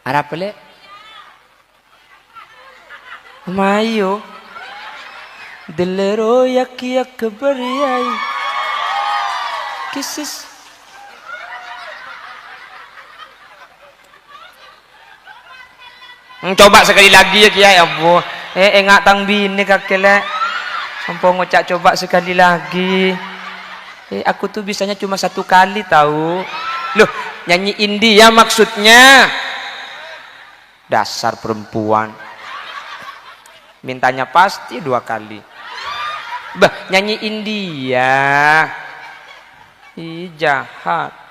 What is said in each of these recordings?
Arab le. Mayo. Delero yak beriyai. Kisis. Coba sekali lagi ya Kiai Abu. Enggak tang bini kakek. Sampung ngocak coba sekali lagi. Aku tuh bisanya cuma 1 kali tahu. Loh, nyanyi India maksudnya. Dasar perempuan. Mintanya pasti 2 kali. Bah, nyanyi India. Ih, jahat.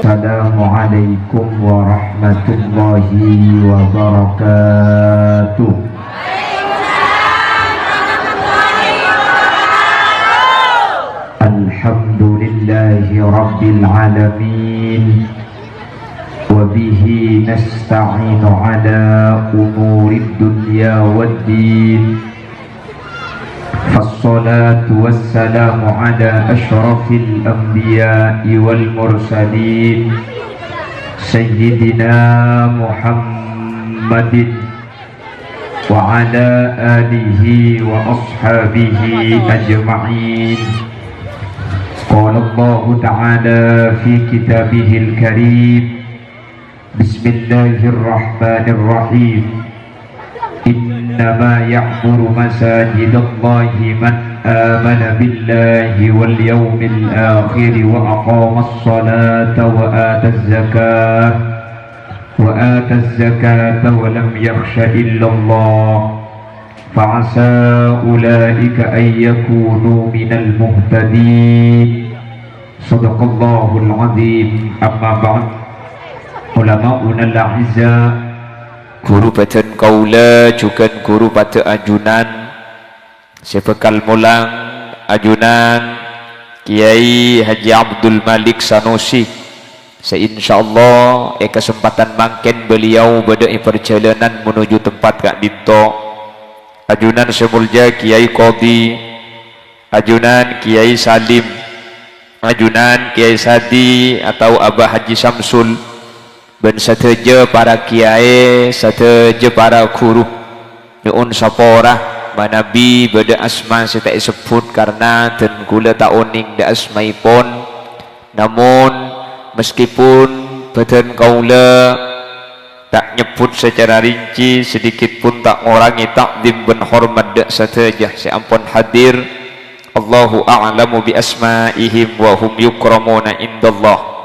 Assalamualaikum warahmatullahi wabarakatuh. Alhamdulillahi rabbil alamin. Wabihi nasta'inu ala umurid dunya waddin. Fassalatu wassalamu ala ashrafil anbiya'i wal mursalin Sayyidina Muhammadin wa ala alihi wa ashabihi ajma'in. Qala Allah ta'ala fi kitabihil karim. Bismillahirrahmanirrahim. Innama ya'muru masajidallahi man amana billahi wal yawmil akhir wa aqamas salata wa ataz zakata wa lam yakhsha illallah fa'asa ulaika an yakunu minal muhtadin. Sadaqallahul azim. Amma ba'd. Ulama'una al-a'izza, guru bacaan kaula juga guru pada ajunan sepekal mulang ajunan Kiai Haji Abdul Malik Sanusi. Seinsyaallah kesempatan mangken beliau berdai perjalanan menuju tempat Kak Dinto. Ajunan semulja Kiai Qadi, ajunan Kiai Salim, ajunan Kiai Sadi atau Abah Haji Samsul, dan sateja para kiai, sateja para guru nyuun sapora manabi beda asma saya tak sebut karena dan gula tak oning da asmaipun. Namun meskipun badan kaula tak nyebut secara rinci, sedikit pun tak ngurangi takdim ben hormat dak sateja seampun hadir. Allahu a'lamu bi asma'ihim wa hum yukramuna indallah.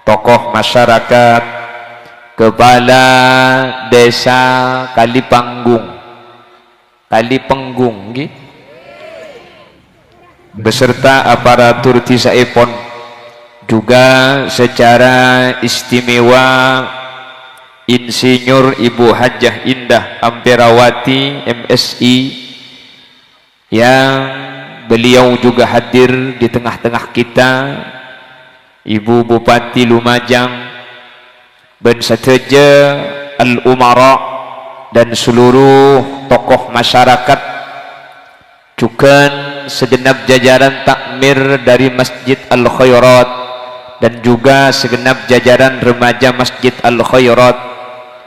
Tokoh masyarakat, kepala desa Kalipanggung, beserta aparatur tisaipun, juga secara istimewa Insinyur Ibu Hajah Indah Amperawati MSI yang beliau juga hadir di tengah-tengah kita, Ibu Bupati Lumajang, dan sateja al-umara dan seluruh tokoh masyarakat, juga segenap jajaran takmir dari Masjid Al-Khairat dan juga segenap jajaran remaja Masjid Al-Khairat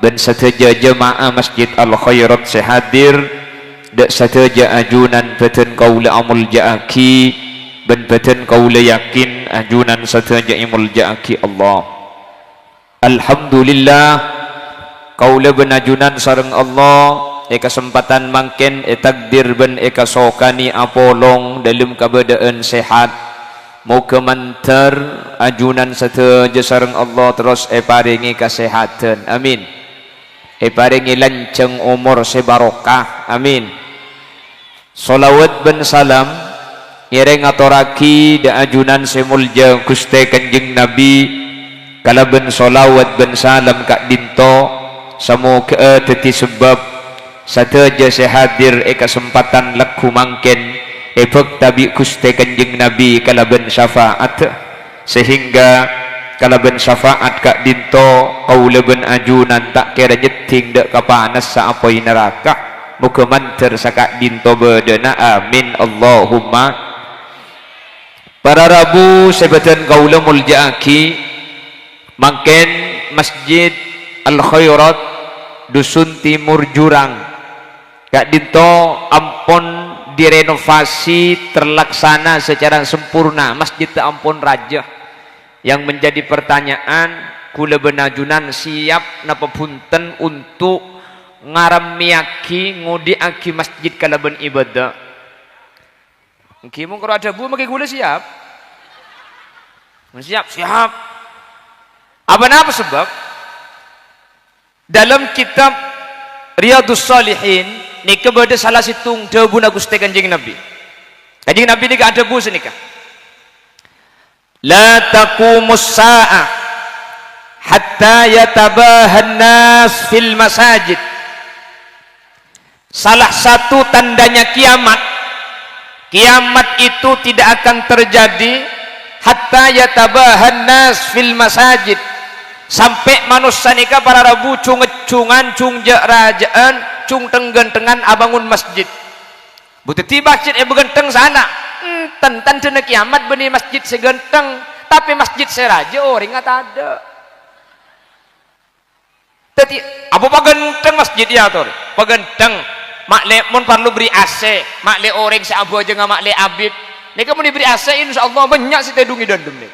dan sateja jemaah Masjid Al-Khairat sehadir dan sateja ajunan beten kaula amul ja'aki dan beten kaula yakin ajunan sateja imul ja'aki Allah. Alhamdulillah kaula benajunan sareng Allah kesempatan mangken takdir ben sokani apolong dalam keadaan sehat. Moga mantar ajunan sateja sareng Allah terus paringi kesehatan, amin. Paringi lanceng umur sebarokah, amin. Salawat ben salam ireng atoraki da ajunan semulja Gusti Kanjeng Nabi kalaben salawat ben salam Kak Dinto samoga teti sebab sateja sehadir kesempatan laku mangken efek tabi Gusti Kanjeng Nabi kalaben syafaat, sehingga kalaben syafaat Kak Dinto kaula ben ajunan tak kira nyeting dek kapanas saapoi neraka. muga manter sakak dinto bedena amin Allahumma. Para Rabu sebadan kaula muljaaki mangken Masjid Al Khairat Dusun Timur Jurang kak dinto ampun direnovasi terlaksana secara sempurna masjid ampun raja. Yang menjadi pertanyaan kula benajunan siap napa punten untuk ngaramiaki ngudiaki masjid kalaban ibadah. Engki mung kalau ada bu maki kula siap. Siap. Apa sebab? Dalam kitab Riyadhus Shalihin nika bade salah situng dawuh Gusti Kanjeng Nabi. Kanjeng Nabi nika ada bu senika. La taqumus sa'ah hatta yatabahan nas fil masajid. Salah satu tandanya kiamat itu tidak akan terjadi hatta yatabahan nas fil masajid, sampai manusia nika para Rabu cung ngecungan cung rajaan cung tenggentengan abangun masjid buteti masjid begenteng sana tentan cina kiamat benih masjid segenteng tapi masjid seraja orang nggak ada tadi apa pagenteng masjid ya tuh pagenteng makle mun perlu beri AC makle orang seabu aja nggak makle abib nika mun diberi AC insyaallah banyak si tedungi dandem nih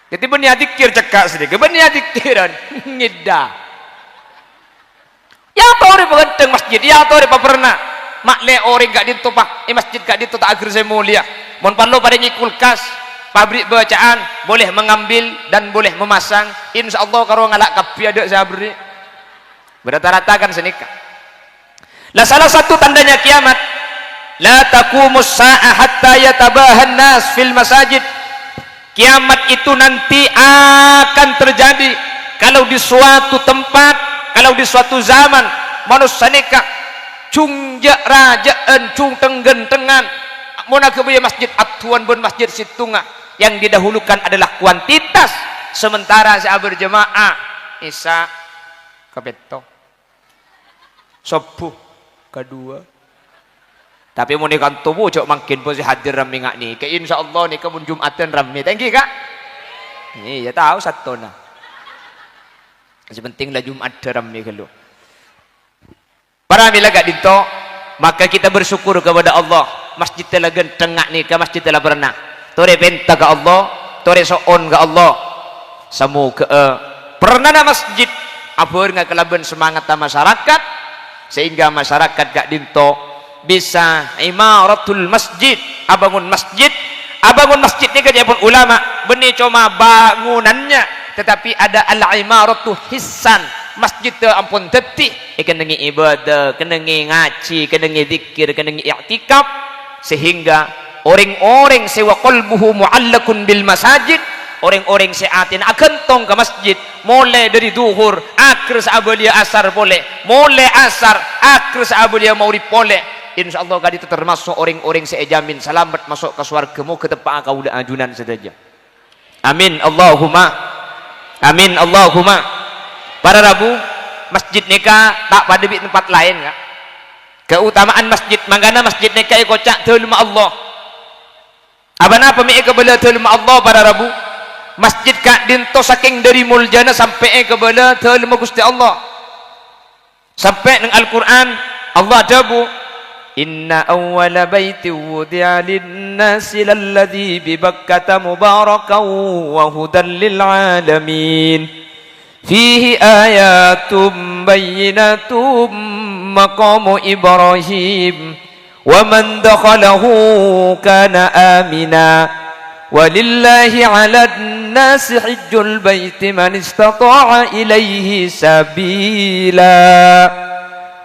jadi benih dikir cekak sedikit benih dikiran ngida ya tau orang pagenteng masjid ya tau orang pernah makle orang gak ditupak masjid gak ditutak agar saya mulia mun perlu pada kulkas pabrik bacaan boleh mengambil dan boleh memasang insyaallah kalau ngalak kapi ada saya beri berata-rata kan senika lah salah satu tandanya kiamat la taqumus sa'ah hatta yatabahan nas fil masajid. Kiamat itu nanti akan terjadi kalau di suatu tempat, kalau di suatu zaman manusia nikah cung rajaan cung tenggentengan muna kebuya masjid atuan ben masjid situnga yang didahulukan adalah kuantitas sementara saya berjemaah isya kebeto subuh kedua tapi mau nikah tubuh cok makin posisi hadir rame ngak nih ke insyaallah nih kemun jumatan rame thank you kak ini ya tahu satu nah sepenting lah jumat rame kalau para mila gak dinto maka kita bersyukur kepada Allah masjid telah genteng ngak nih ke masjid telah pernah tore penta ke Allah tore soon ke Allah samu ke pernah na masjid abur ngak kelaban semangat masyarakat sehingga masyarakat gak dinto bisa imaratul masjid abangun masjid ini kan pun ulama benih cuma bangunannya tetapi ada al-imaratu hissan masjid tu ampun detik kenangi ibadah kenangi ngaji kenangi zikir kenangi i'tikaf sehingga orang-orang sewa qalbuhu mu'allakun bil masajid orang-orang seatin akan tong ke masjid mulai dari duhur akhir saabulia asar boleh mulai asar akhir saabulia maurib boleh insyaallah kali itu termasuk orang-orang saya jamin selamat masuk ke surgamu ke tempat kau ajunan saja amin Allahumma para Rabu masjid nikah tak pada di tempat lain kak keutamaan masjid mangana masjid nikah kocak terluma Allah apa mi kebala terluma Allah para Rabu masjid kak dinto saking dari muljana sampai kebala terluma Gusti Allah sampai dengan Al-Quran Allah dabu inna awwala baiti wudi'a lin-nasi lalladzi bi Bakkata mubarakan wa hudan lil alamin fihi ayatum bayyinatum maqamu Ibrahim wa man dakhalahu kana amina walillahi 'alan nasi hajjul baiti man istata'a ilaihi sabila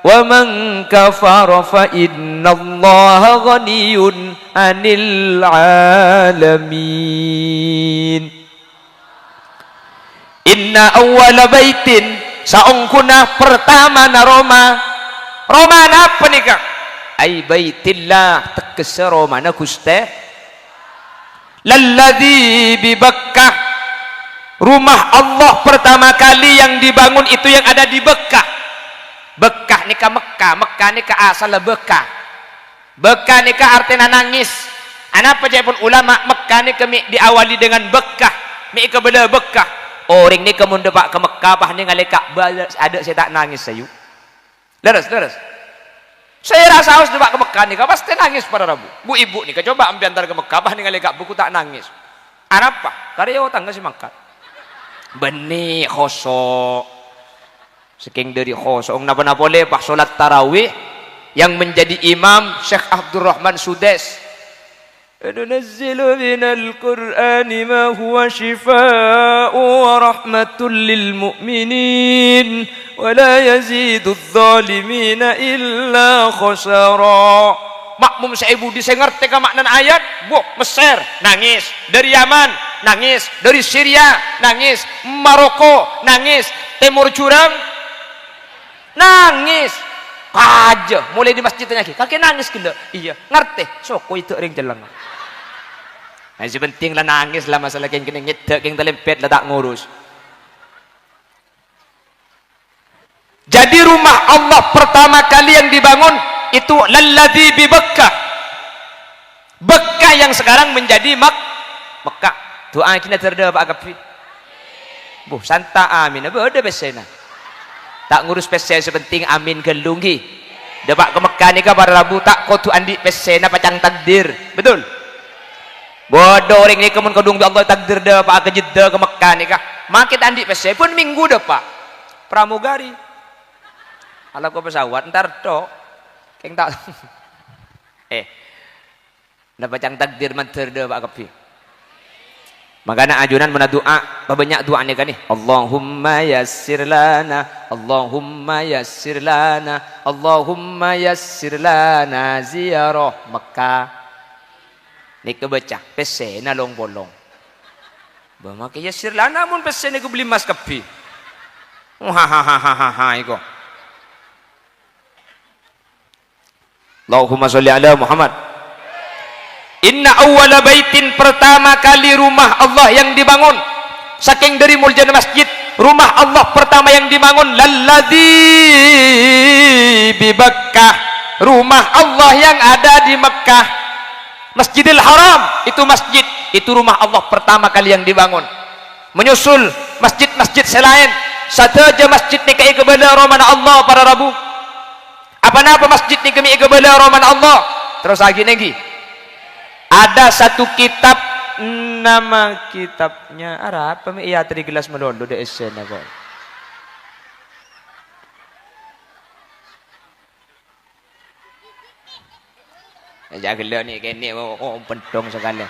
وَمَنْ كَفَرَ فَإِنَّ اللَّهَ غَنِيٌّ عَنِ الْعَالَمِينَ Inna awwala baitin saungkuna pertama na Roma na apa nih kak ay baitillah tekese Roma na Guste lalladzi bi Bakkah rumah Allah pertama kali yang dibangun itu yang ada di Bakkah Bekah ni ka Mekah, Mekah ni ka asal bekah. Bekah ni ka artinya nangis. Apa je pun ulama Mekah ni kami diawali dengan bekah. Mi ka bela bekah. Orang ni kemun depak ke Mekah bah ni ngalai Ka'bah ada saya tak nangis sayu. Leres. Saya rasa harus depak ke Mekah ni, kau pasti nangis pada Rabu. Bu ibu ni, kau coba ambil antar ke Mekah bah ni ngalai Ka'bah, ku tak nangis. Apa? Karya tangga si mangkat. Benih khosok. Saking dari khosok napa boleh pak solat tarawih yang menjadi imam Syekh Abdurrahman Sudes. ننزل من القرآن ما هو شفاء ورحمة للمؤمنين ولا يزيد الظالمين إلا خسارا. Makmum saya budi saya ngerti ke makna ayat, Mesir nangis, dari Yaman nangis, dari Syria nangis, Maroko nangis, Timur Jurang nangis. Aja mulai di masjidnya lagi kakek nangis gila. Iya ngerti soko itu ring jelang. Nah, penting lah nangis lah masalah yang kena ngedek yang terlempet lah tak ngurus. Jadi rumah Allah pertama kali yang dibangun itu lalladzi bi Bekkah. Bekkah yang sekarang menjadi Mekah. Doa kita terda Pak Kafi. Bu santa amin. Apa ada besena. Tak ngurus pesen sepenting amin gelunggi. Depak ke Mekah ni ka pada Rabu tak kau tu andi pesena pacang takdir. Betul? Bodoh orang ni kemun kodung bi Allah takdir dah pak ke Jeddah ke Mekah ni kah. Makin andi pesen pun minggu dah pak. Pramugari. Kalau kau pesawat ntar tok. Keng tak. Dah pacang takdir manter dah pak Kafi. Makanya ajunan mana doa, banyak doa ni kan ni. Allahumma yassir lana, Allahumma yassir lana, Allahumma yassir lana ziarah Mekah. Ni kebaca, pesen long bolong. Bamake yassir lana mun pesen aku beli mas kapi. Iko. Allahumma sholli ala Muhammad. Inna awwala baitin pertama kali rumah Allah yang dibangun saking dari muljana masjid rumah Allah pertama yang dibangun lalladzi bi Bekkah rumah Allah yang ada di Mekah Masjidil Haram itu rumah Allah pertama kali yang dibangun menyusul masjid-masjid selain saja masjid ni kai kepada Rahman Allah para Rabu apa masjid ni kami kepada Rahman Allah terus lagi ada satu kitab nama kitabnya apa iya tadi gelas melolo de esen kok jaga ni kene pentong sekali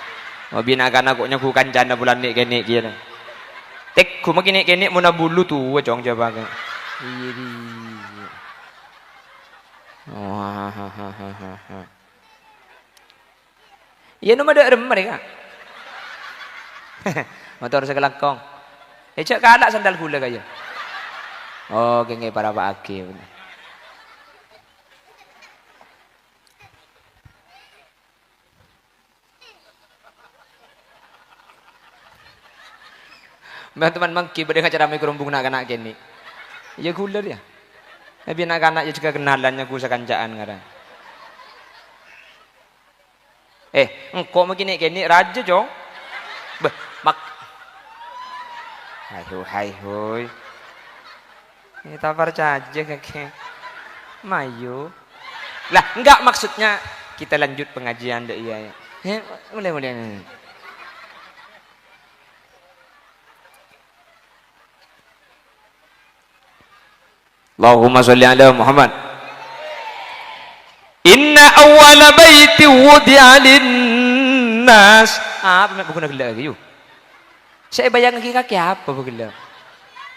mau binakan aku nyaku kancana bulan ni kene kian tek ku makini kene muna bulu tu wajong jaba kan iya nama ada rem mereka motor sekelakong cek kalak sandal gula kaya oh kenge para pak aki teman mangki pada acara mikrombung nak anak kene iya gula dia tapi anak-anak juga kenalannya ku sekancaan ngarang engkau begini kini raja jong mak hai hoi ini tafar saja kakek mayu lah enggak maksudnya kita lanjut pengajian deh iya mulai Allahumma sholli ala Muhammad. Inna awwala baiti wudi'a linnas. Apa bukan gelak lagi yuk. Saya bayang lagi kaki apa begelak.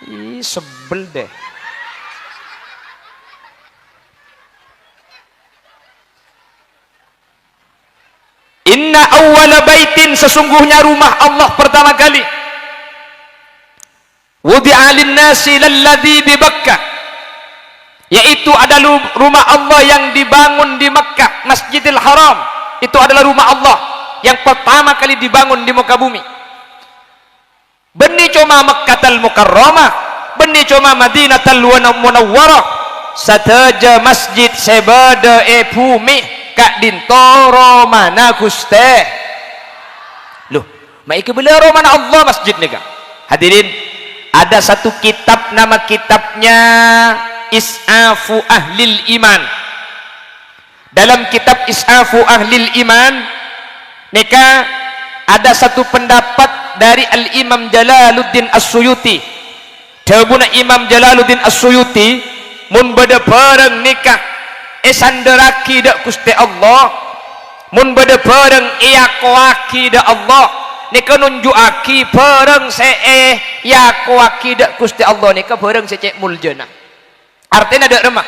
Ih sebel deh. Inna awwala baitin sesungguhnya rumah Allah pertama kali. Wudi'a linnasi lalladzi bi Bekkah. Yaitu adalah rumah Allah yang dibangun di Mekah, Masjidil Haram. Itu adalah rumah Allah yang pertama kali dibangun di muka bumi. Beni cuma Mekkatal Mukarramah, beni cuma Madinatul Munawwarah. sateja masjid sebeda bumi kak dintoro mana Guste. Loh, mai kebelero mana Allah masjid ni kak. Hadirin, ada satu kitab, nama kitabnya Is'afu Ahlil Iman. Dalam kitab Is'afu Ahlil Iman nika ada satu pendapat dari Al-Imam Jalaluddin As-Suyuti. Dawuhna Imam Jalaluddin As-Suyuti, mun bade bareng nikah esanderaki dak Gusti Allah, mun bade bareng iyakoaki dak Allah, nika nunjukaki bareng see yakoaki dak Gusti Allah, nika bareng secek muljana. Artinya dak remah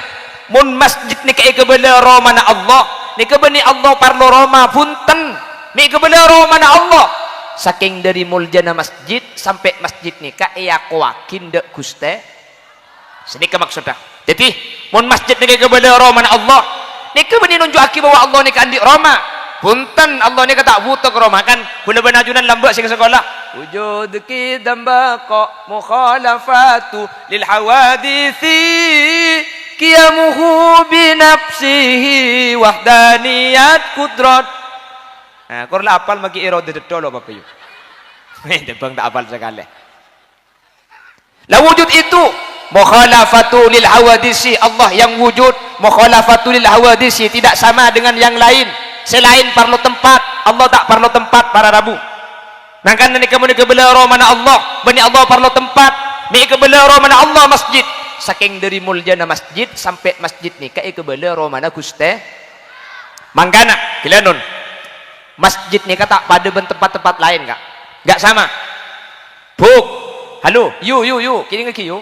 mun masjid nika ikebelero mana Allah, nika bani Allah parlo Roma punten, mi ikebelero mana Allah. Saking dari muljana masjid sampai masjid nika iyakoakin dak Gusti. Senika maksudnya. Jadi mun masjid nika ikebelero mana Allah, nika bani nunjukaki bahwa Allah nika andi Roma. Punten Allah nika tak butuh ke Roma kan. Bula benajunan lambak sing sekolah. Wujud kidam baqa mukhalafatu lil hawadisi qiyamuhu bi nafsihi wahdaniyat kudrat. Nah, korla apal magi irode detolo Bapak Ibu. Debang tak apal sekali. La wujud itu mukhalafatu lil hawadisi, Allah yang wujud, mukhalafatu lil hawadisi tidak sama dengan yang lain. Selain parlo tempat, Allah tak parlo tempat para rabu. Nangkan ni kamu ni kebelero mana Allah, bani Allah parlo tempat, ni kebelero mana Allah masjid. Saking dari muljana masjid sampai masjid ni kai kebelero mana Guste. Mangkana kilanun. Masjid ni kata pada tempat-tempat lain kak, nggak sama. Buk, halo, yu, kini ngeki yu.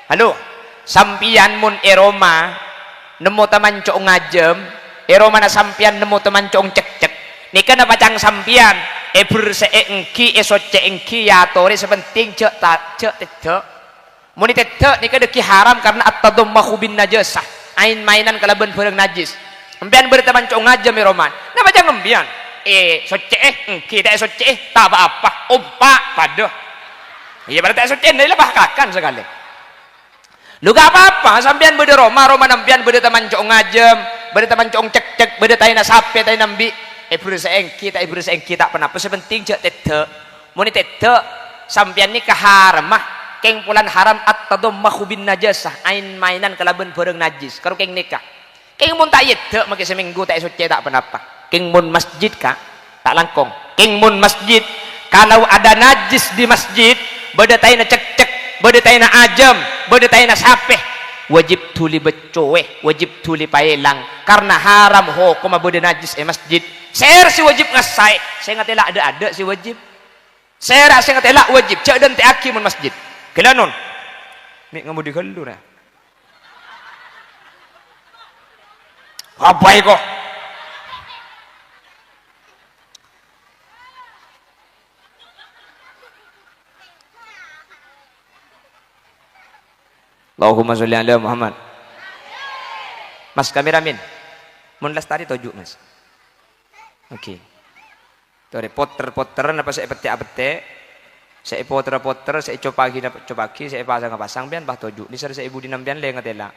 Halo, sampian mun Eroma nemu taman cok ngajem, Eroma na sampian nemu taman cok cek. Nika na pacang sampian, berse engki esoce engki ya tori sepenting cek cek. Mun cek nika deki haram karena at-tadammahu bin najasah, ain mainan kalaban barang najis. Sampian bertaman cok ngajem Eroma, na pacang ngembian. Kita soce tak apa-apa umpak paduh iya pada tak soce ini lah bahkan sekali lu gak apa-apa sampean beda Roma nampian beda taman cok ngajem beda taman cok cek beda taina sape taina nambi ibru seengki tak penapa sepenting cek tete muni tete sampean ni keharamah keng pulan haram at-tadammahu bin najasah ain mainan kalaban bareng najis karo keng nikah keng mun tak yete maki seminggu tak soce tak penapa. King mun masjid kak tak langkong. King mun masjid kalau ada najis di masjid beda taina cek beda taina ajam beda taina sapeh wajib tuli becowe wajib tuli paelang karena haram hukum beda najis masjid. Ser si wajib ngasai saya ngatela ada si wajib ser saya ngatela wajib cek dan teaki mun masjid kelanon mi ngamu di kaldu na apa kok. Allahumma sholli ala Muhammad. Mas kameramen. Mun lestari tojuk Mas. Oke. Tore poter-poteran apa saya petik-petik. Saya poter-poter, saya copaki, saya pasang pian bah tojuk. Di saya ibu dinam pian le ngatela.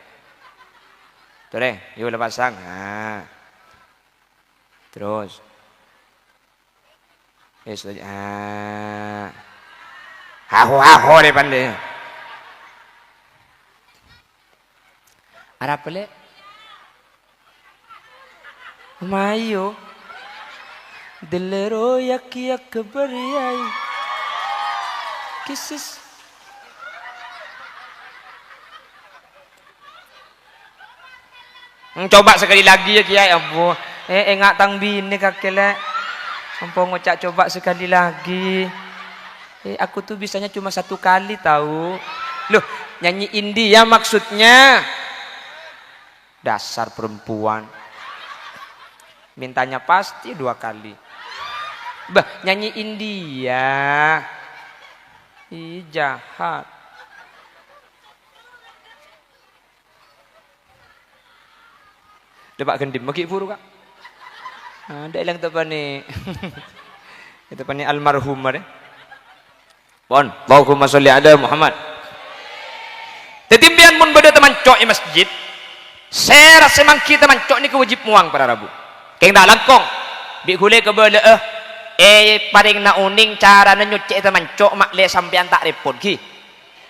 Tore, yo la pasang. Nah. Terus. Haho le pande. Ada apa le? Mayo, delero yak beriai, kisis. Coba sekali lagi ya kiai abu. Enggak tang bini kakek. Sampung ngocak coba sekali lagi. Aku tuh bisanya cuma satu kali tahu. Loh, nyanyi India maksudnya. Dasar perempuan mintanya pasti 2 kali nyanyi India jahat Pak gendim maki buru kak ada ilang tepan nih itu pani almarhum deh pon Allahumma sholli ala Muhammad tetimbian mun beda teman cok masjid Ser semang kita mancok ni ke wajib muang para rabu. Keng dak langkong. Bi gule ke bele paring na uning cara na nyucek ta mancok mak le sampean tak repot ki.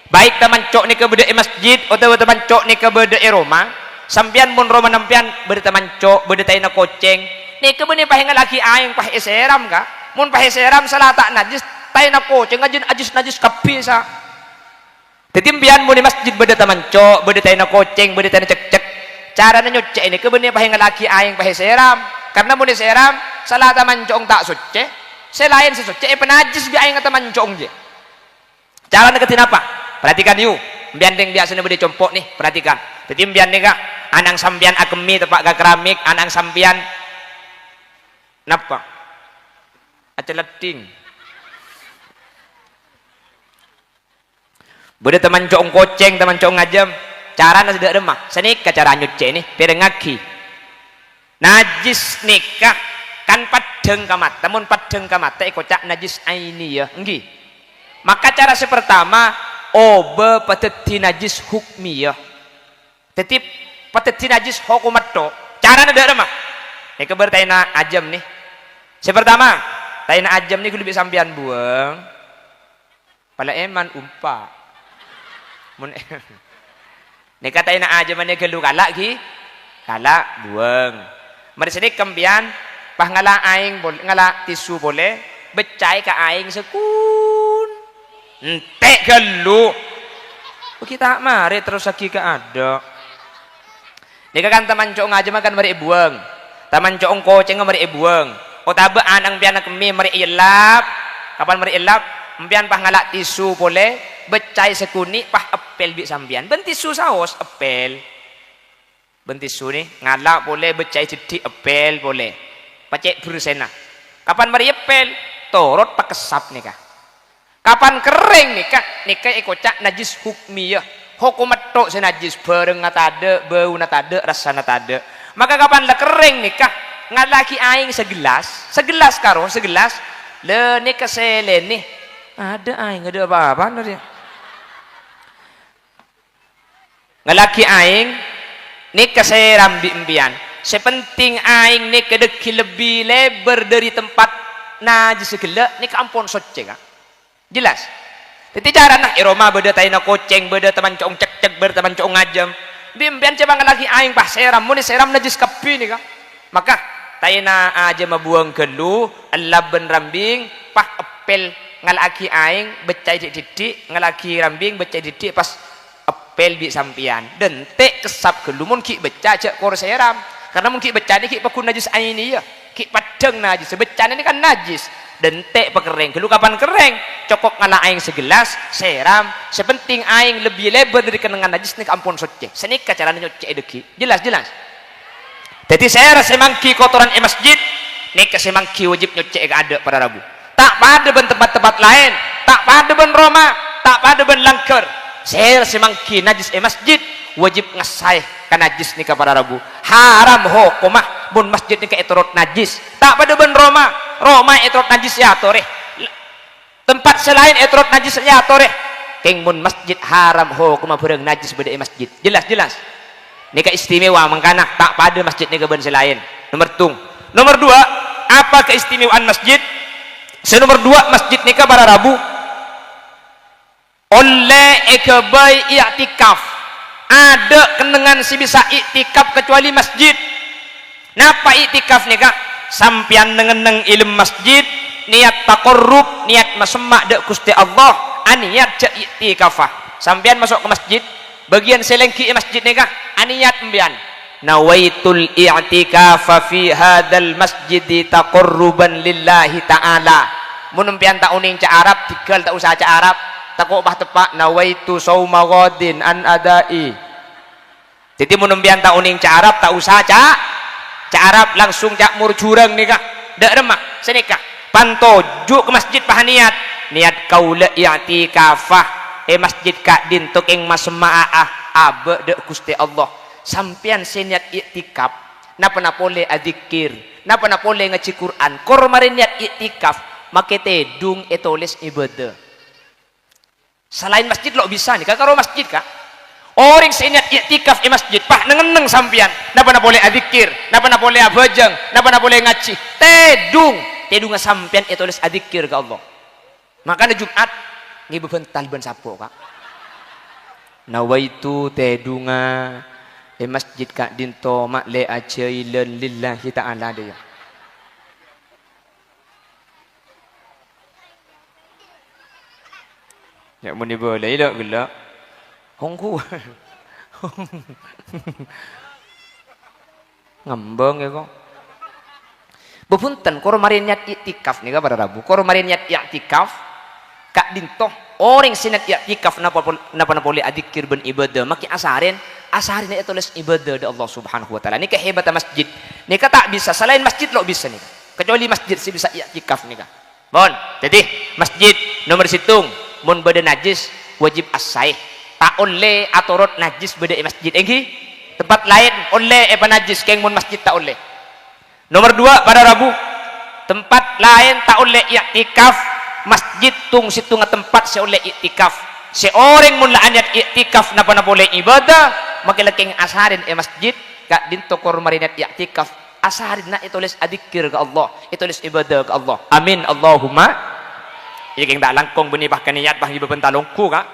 Baik ta mancok ni ke bede masjid atau ta mancok ni ke bede rumah, sampean mun Roma nampian bede ta mancok, bede ta na koceng. Ni ke bene pahe laki aing pahe seram ka. Mun pahe seram salah tak najis ta na koceng ajin najis kapi sa. Tetimbian mun di masjid bede ta mancok, bede ta na koceng, bede ta na cek-cek. Cara nyucek ini kebenar pahe ngalaki aing pahe seram karena muni seram salah taman cong tak suci selain sesuci penajis bi aing taman cong je cara neketin apa perhatikan yuk biandeng biasanya bede compok nih perhatikan jadi biandeng kak anang sambian akemi tepak ke keramik anang sambian napa aceleting bede taman cong koceng taman cong ngajam cara nasi tidak remah senika cara nyuci ini perengaki najis nikah kan padeng kamat namun padeng kamat kocak najis aini ya enggi maka cara sepertama obe pateti najis hukmi ya tetip pateti najis hukumat to cara tidak remah ini keber taina ajam nih sepertama taina ajam nih lebih sampian buang pala eman umpa mun nek katain aja mana gelu kalak ki kalak buang mari sini kembian pah ngala aing boleh ngala tisu boleh becai ka aing sekun entek gelu kita mari terus lagi ke ada nek kan taman cok ngaja makan mari buang taman cok koceng mari buang oh tabe anang biana kemi mari ilap kapan mari ilap mbian pah ngala tisu boleh becai sekuni pah apel bi sambian bentisu saos apel bentisu nih ngala boleh becai cedik apel boleh pacek bersena kapan mari apel torot pakesap nih kah kapan kering nih kah kocak najis hukmiyah hukumat tok senajis bareng natade bau natade rasa natade maka kapan lah kering nih kah ngalaki aing segelas karo segelas le nih kesele nih ada aing ada apa-apa nanti ngalaki aing nih keseram biimbian sepenting aing nih kedeki lebih lebar dari tempat najis segala nih kampun soce kan jelas jadi cara nak iroma beda taina koceng beda teman cong cek beda teman cong ngajam biimbian coba ngalaki aing pah seram muni seram najis kapi nih kan maka taina aja mabuang gelu Allah ben rambing pah apel ngalaki aing becai didik ngalaki rambing becai didik pas apel bi sampian dentek kesap gelu mun ki beca aja kor seram karena mun ki beca ni ki pakun najis aini ya ki padeng najis sebecane ini kan najis dentek pekereng gelu kapan kereng cokok ngala aing segelas seram sepenting aing lebih lebar dari kenangan najis ni ampun soce senika caranya nyuci deki jelas jadi saya rasa mangki kotoran masjid nek semangki wajib nyuci ada pada rabu tak pada ben tempat-tempat lain tak pada ben Roma tak pada ben langker saya semangki najis masjid wajib ngasai kan najis nika pada rabu haram hukumah bun masjid nika etorot najis tak pada ben Roma etorot najis ya toreh tempat selain etorot najis ya toreh keng bun masjid haram hukumah bereng najis beda masjid jelas nika istimewa mengkana tak pada masjid nika ben selain nomor dua apa keistimewaan masjid nomor dua masjid nika para rabu oleh ekabai i'tikaf ada kenangan si bisa i'tikaf kecuali masjid napa i'tikaf nika sampian neng ilmu masjid niat taqarrub niat masemak dek Gusti Allah aniat cek i'tikafah sampian masuk ke masjid bagian selengki masjid nika aniat mbian nawaitul i'tikafa fi hadzal masjid taqarruban lillahi ta'ala mun mpian tak uning ca Arab tinggal tak usah ca Arab takok bah tepak nawaitu sauma ghadin an adai jadi mun mpian tak uning ca Arab tak usah ca Arab langsung cak murjurang nih kak dak remah senika pantoju ke masjid pah niat kaula i'tikafah masjid kak din tok ing masma'ah abe dek Gusti Allah sampian seniat i'tikaf napa napole adzikir napa napole ngaji Quran kor mari niat i'tikaf make tedung etoles ibadah selain masjid lo bisa nih karo masjid kak Orang seingat iktikaf di masjid, pah nengeneng sampian. Napa boleh adzikir, napa boleh abajeng, napa boleh ngaji. Tedung sampian itu tulis adzikir ke Allah. Makanya Jumat ngibu bental ben sapo Kak. Nawaitu tedunga di masjid Kak dinto makle ajailan lillahi ta'ala dia. Ya muni boleh tak gelak. Hongku. Ngambang ya kok. Bepunten koro mari niat iktikaf nih pada Rabu. Koro mari niat iktikaf Kak dinto orang sinat iktikaf napa boleh adzikir ben ibadah maki asarin itu tulis ibadah dari Allah Subhanahu wa taala. Ini kehebatan masjid. Nih tak bisa selain masjid lo bisa nih. Kecuali masjid sih bisa iktikaf nih Kak. Bon, jadi masjid nomor situng mun beda najis wajib as-saih. Tak oleh aturut najis beda masjid engki. Tempat lain oleh najis keng mun masjid tak oleh. Nomor 2 pada Rabu tempat lain tak oleh iktikaf masjid tung situng tempat se oleh iktikaf. Seorang mun la niat iktikaf napa boleh ibadah maka lekeng asarin masjid kak dinto kor marinat iktikaf asarin na itulis adzikir ke Allah itulis ibadah ke Allah. Amin Allahumma. Iki tak langkong beni bahkan niat bah ibu pentalongku Kak.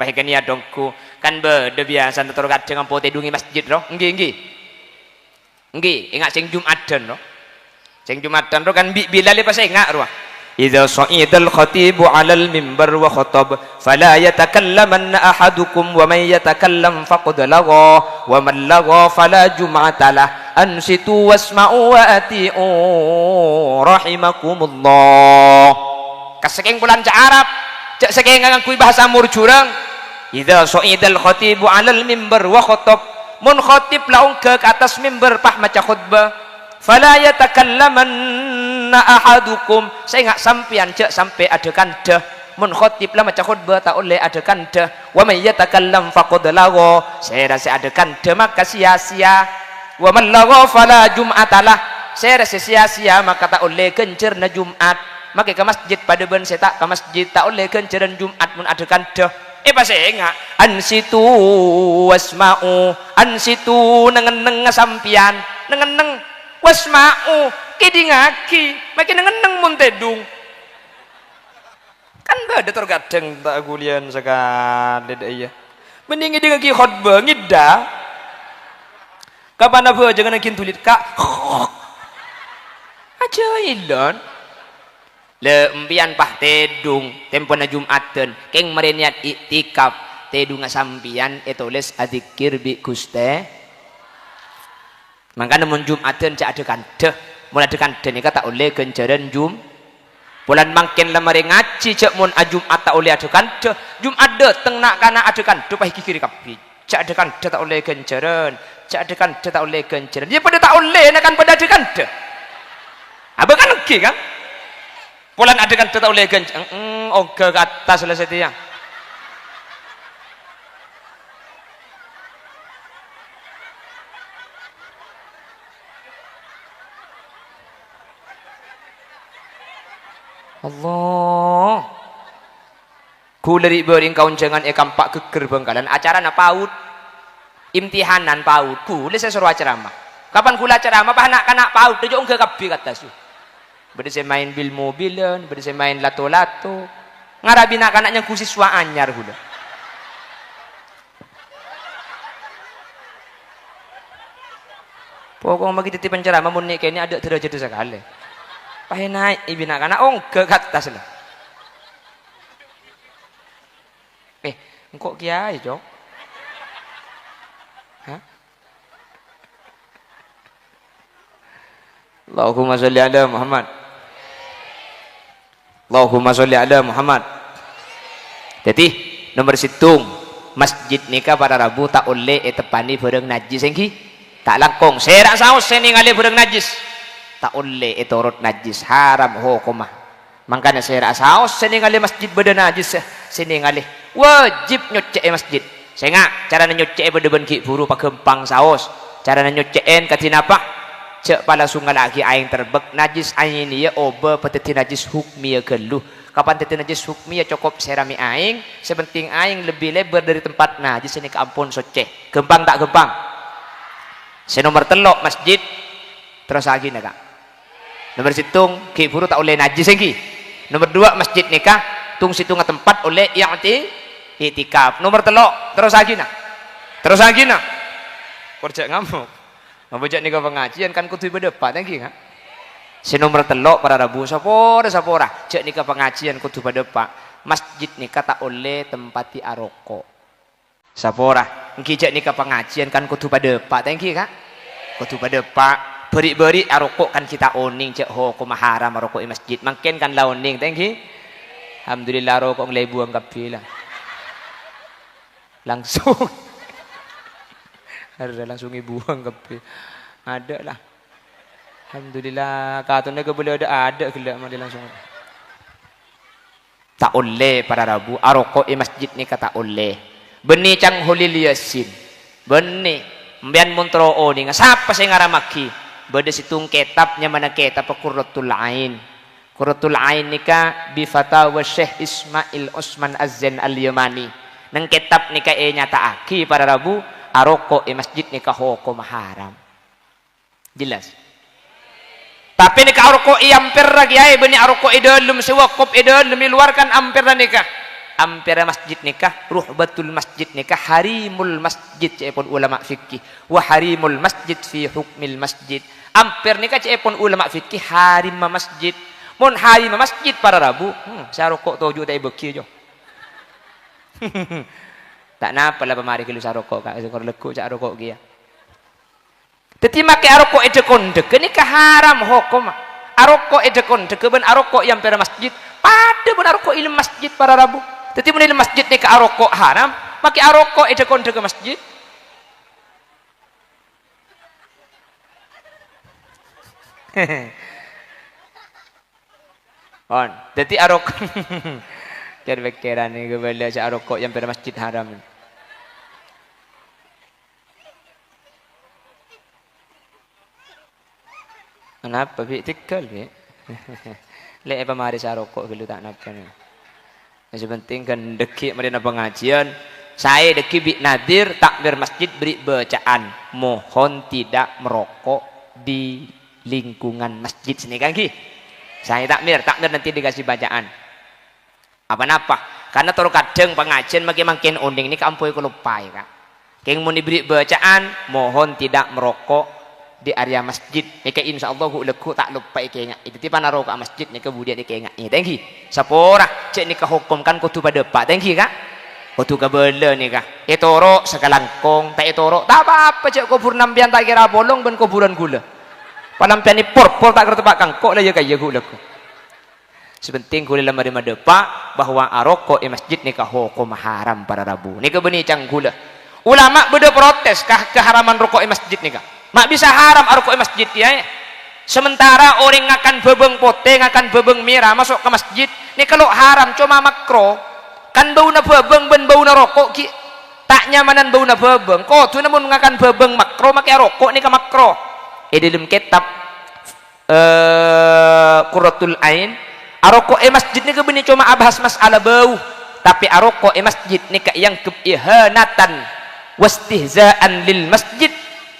Bahkan niat dongku kan beda biasa tur kadang ampo tedungi masjid roh. Nggih. Ingat sing Jumatan roh. Sing Jumatan roh kan bilal pas ingat roh. Idza sa'idal khatibu 'alal mimbar wa khatab fala yatakallamanna ahadukum wa man yatakallam faqad lagha wa man lagha fala jum'ata lah ansitu wasma'u wa ati'u rahimakumullah. Kasaking bulan ca Arab cak saking ngangkui bahasa murjurang idza sa'idal khatibu 'alal mimbar wa khatab mun khatib laung ke atas mimbar pah maca khutbah fala yatakallamanna ahadukum saya enggak sampean cak sampai ada kandah mun khatib lah maca khutbah tak oleh ada kandah wa may yatakallam faqad lagha saya rasa ada kandah maka sia-sia wa man lagha fala jum'atalah saya rasa sia-sia maka tak oleh kencerna Jumat. Maka ke masjid pada ben saya tak ke masjid tak oleh kenceran Jumat mun ada kandah. Pas saya enggak ansitu wasma'u ansitu nengeneng sampian nengeneng wasma'u kidingaki makin nengeneng mun tedung. Kan beda tergadeng tak gulian sekali iya. Mending ngidingaki khutbah ngida. Kapan apa jangan nakin tulit Kak. Aja ilon. Lempian pah tedung tempona Jumatan keng mereniat iktikaf tedung sampian etulis adzikir bi Guste. Mangkana mun Jumatan cak ada kandah mun ada kandah nika tak oleh kenceran bulan mangken lemari ngaji cak mun Jumat tak oleh ada kandah Jumat dateng nak kana ada kandah pah kiri kapi cak ada kandah tak oleh kenceran cak ada kandah tak oleh kenceran dia pada tak oleh nak kan pada ada kandah abang kan oke kan bulan ada kan tak oleh kencang ke atas selesai tiang Allah kulari bering kaun jangan kampak keker Bengkalan acara na paut imtihanan paut kule saya suruh ceramah kapan kula ceramah bah anak paut tujuh ke kabi kata su beda saya main bil mobilan, beda saya main lato-lato. Ngarabi nak anaknya ku siswa anyar hula. Pokok magi titipan ceramah mun nek kene ada derajat sekali. Pahe naik ibi nak anak ke atas lah. Engkau kiai jok. Hah? Allahumma sholli ala Muhammad. Allahumma sholli ala Muhammad. Jadi nomor situng masjid nikah pada Rabu tak oleh tepani bareng najis engki tak langkong serak saus seni ngali bareng najis tak oleh turut najis haram hukumah makanya serak saus seni ngali masjid beda najis seni ngali wajib nyucek masjid saya ngak cara nyucek beda ben ki buru pakempang saus cara nyuceken katina apa cek pala sungai lagi aing terbek najis aing ini ya oba peteti najis hukmi ya geluh kapan teti najis hukmi ya cukup serami aing sebenting aing lebih lebar dari tempat najis ini keampun soceh gempang tak gempang senomor telok masjid terus lagi nak nomor situng ki buru tak oleh najis lagi nomor 2 masjid nikah tung situng tempat oleh yang itikaf nomor telok terus lagi nak kerja ngamuk ngabujak nikah pengajian kan kutu berdebat lagi kan si nomor telok para rabu sapora cek nikah pengajian kutu berdebat masjid nikah tak oleh tempati aroko sapora ngijak nikah pengajian kan kutu berdebat lagi kan kutu berdebat beri aroko kan kita oning cek hukum haram aroko di masjid makin kan launing thank you alhamdulillah aroko ngelai buang kapilah langsung ada langsung buang kape ada lah alhamdulillah katanya ke boleh ada gelak mah dia langsung tak oleh para rabu aroko di masjid ni kata oleh benih cang hulil yasin benih mbian muntro ni siapa saya ngaramaki beda situng kitabnya mana kitab Qurratul Ain Qurratul Ain nika bi fatawa Syekh Ismail Usman Az-Zain Al-Yamani nang kitab nika nyata aki para rabu aroko di masjid nikah hukum haram jelas tapi nikah aroko ampir lagi ay bani aroko dalam sewakop dalam diluarkan ampir nikah ampir masjid nikah ruhbatul masjid nikah harimul masjid cepon ulama fikih wa harimul masjid fi hukmil masjid ampir nikah cepon ulama fikih harim masjid mun harim masjid para rabu saya rokok tujuh tak beki jo tak napa lah pemari kelu sarokok kak sekor lekuk cak rokok dia teti make arokok ede kondek ini haram hukum arokok ede kondek ben arokok yang pada masjid pada ben arokok ilmu masjid para rabu teti men ilmu masjid ni ke arokok haram make arokok ede kondek ke masjid on teti arokok jar bekeran ni kebala cak arokok yang pada masjid haram kenapa bi tikal bi le apa mari sarokok gelu tak napa ni sebenting kan dekik mari pengajian saya dekik bi nadir takbir masjid beri bacaan mohon tidak merokok di lingkungan masjid sini kan ki saya takbir nanti dikasih bacaan apa-apa karena kadang pengajian makin unding ni kampoi ku lupa ya kak keng mau diberi bacaan mohon tidak merokok di area masjid ika insyaallah hu leku tak lupa ika ingat itu tipa naro ke masjid ni kemudian ika ingat ni thank you sapora cek ni kehukumkan kutu pada pak thank you kak kutu kabela ni kak etoro sekalangkong tak etoro tak apa-apa cek kubur nambian tak kira bolong ben kuburan gula palampian ni porpol tak kerta pak kangkok lah ya kaya hu leku sebenting gula lemari madepa bahwa aroko di masjid ni hukum haram para rabu ni kebeni cang gula ulama beda protes keharaman rokok di masjid ni kak mak bisa haram aroko di masjid ya sementara orang akan bebeng poteng akan bebeng merah masuk ke masjid ni kalau haram cuma makro kan bau na bebeng ben bau na rokok ki tak nyamanan bau na bebeng kok tu namun ngakan bebeng makro make rokok ni ka makro dalam kitab Qurratul Ain aroko masjid ni kebeni cuma abahas masalah bau tapi aroko masjid ni ka yang keihanatan wastihzaan lil masjid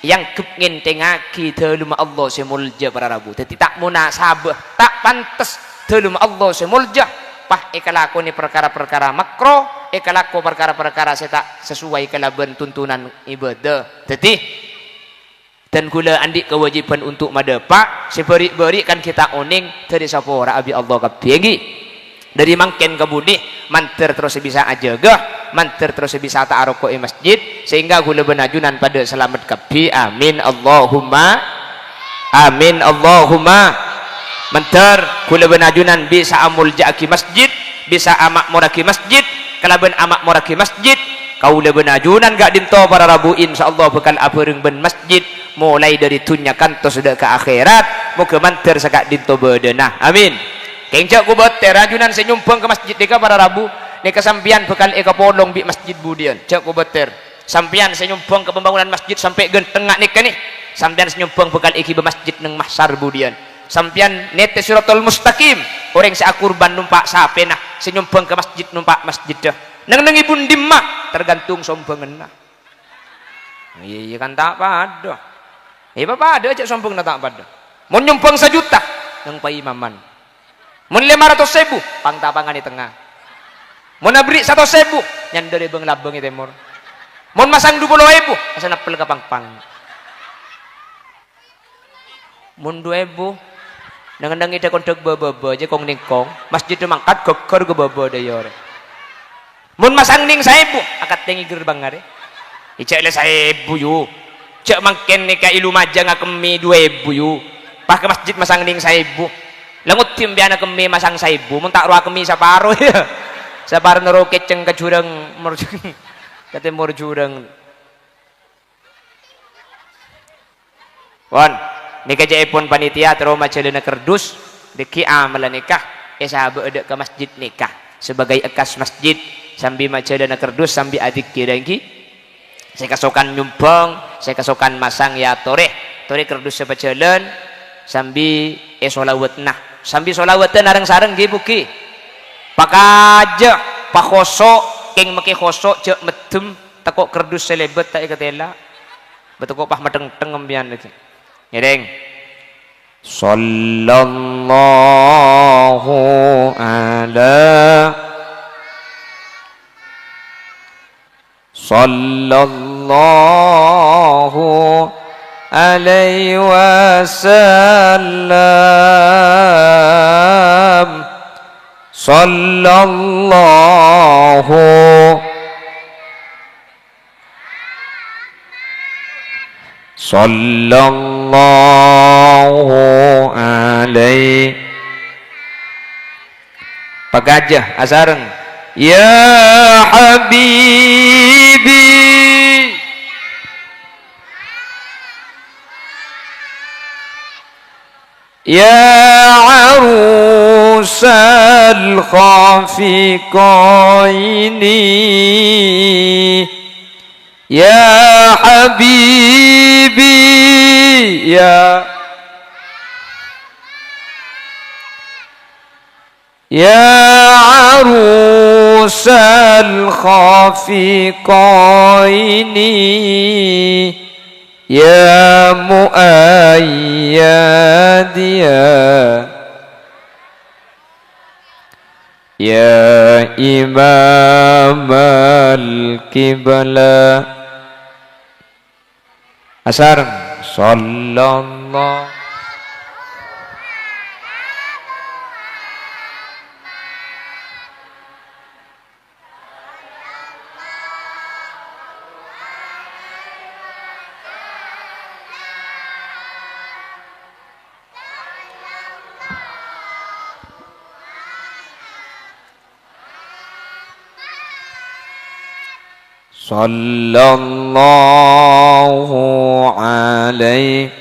yang ngentengaki dalam Allah semulja para rabu jadi tak munasabah tak pantas dalam Allah semulja pah ikalaku ni perkara-perkara makro ikalaku perkara-perkara saya tak sesuai kalaban tuntunan ibadah jadi dan gula andik kewajiban untuk madepa seberi-beri kan kita oning dari sapora abi Allah kapiegi dari mangken kebudi manter terus bisa ajaga manter terus bisa ta'aroko di masjid sehingga gula benajunan pada selamat kapi amin Allahumma manter gula benajunan bisa amul jaki masjid bisa amak moraki masjid kalaban amak moraki masjid kaula benajunan gak dinto para rabu insyaallah bekal abareng ben masjid mulai dari tunyakan to sudah ke akhirat muga manter sakak dinto bedenah amin kencak ku beter rajunan senyumpang ke masjid deka para rabu ni kesampian bekal eka polong bi masjid budian cak ku beter sampean saya nyumbang ke pembangunan masjid sampai gentengak nikah nih, sampean nyumbang bekal iki be masjid nang mahsar budian, sampean nete siratal mustaqim orang saya kurban numpak sape nah saya nyumbang ke masjid numpak masjid dah nang ibun dimma tergantung sombangan nah iya kan tak pada iya apa ada aja sombong tak pada mau nyumbang 1 juta nang pai imaman mau 500.000 pangtapangan di tengah mau nabri 100.000 nyandere bang labang di timur mau masang 20.000 asa napel ka pangpang mau 2.000 nang ida kontak baba aja kong ningkong masjid mangkat gogor ke baba dayor mau masang ning 1.000 akad tengi gerbang ngare icak le 1.000 yu cak mangken nika ilu majang kemi 2.000 yu pas ke masjid masang ning 1.000 langut tim biana kemi masang 1.000 mun tak ruah kemi saparo ya saparo nero keceng ke jurang merjurang kate jurang wan nika jaipun panitia trauma celana kerdus deki amalan nikah sahabat ada ke masjid nikah sebagai ekas masjid sambil macadana kerdus sambil adik kira iki saya kasokan nyumbang saya kasokan masang ya toreh kerdus sepajalan sambil solawat nah sambil solawat narang sarang di buki pakaja pakosok keng make khosok cek medem takok kerdus selebet tak ikatela betul kok pah medeng tengembian itu nyedeng sallallahu ala sallallahu alaihi wasallam sallallahu sallallahu alaihi pagajah asareng ya habibi ya arusal khafiqaini ya habibi ya arusal khafiqaini ya muayyad ya imam al-qibla asar sallallahu sallallahu alaihi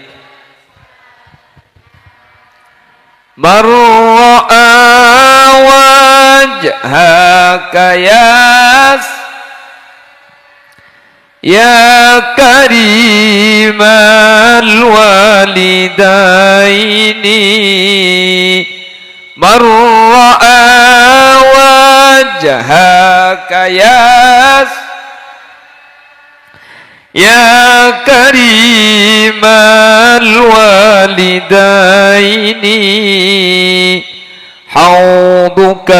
marra'a wajhaka ya karimal walidaini marra'a wajhaka ya karimal walidaini haudukas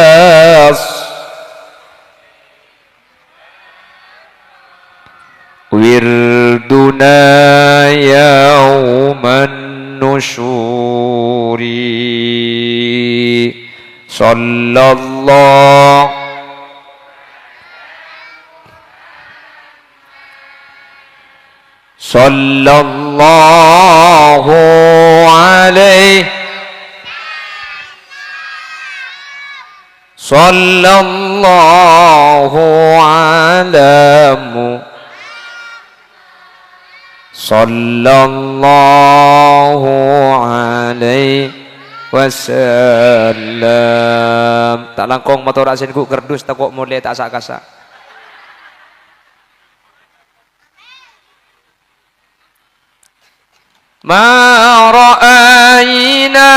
wirduna yauman nusyuri sallallahu sallallahu alaihi sallallahu alamu sallallahu alaihi wasallam tak langkong motor asin ku kerdus tak kok mulai tak sak kasak ما رأينا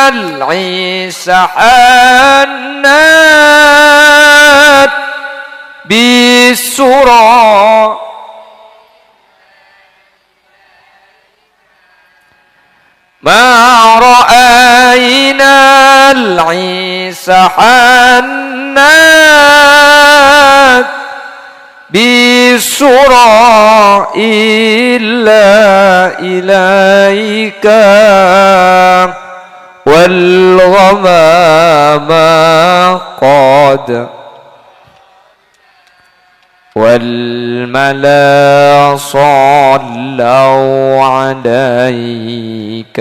العيسى حنات بالسرى ما رأينا العيسى حنات بالسرى إلا إليك والغمام قد والملا صلوا عليك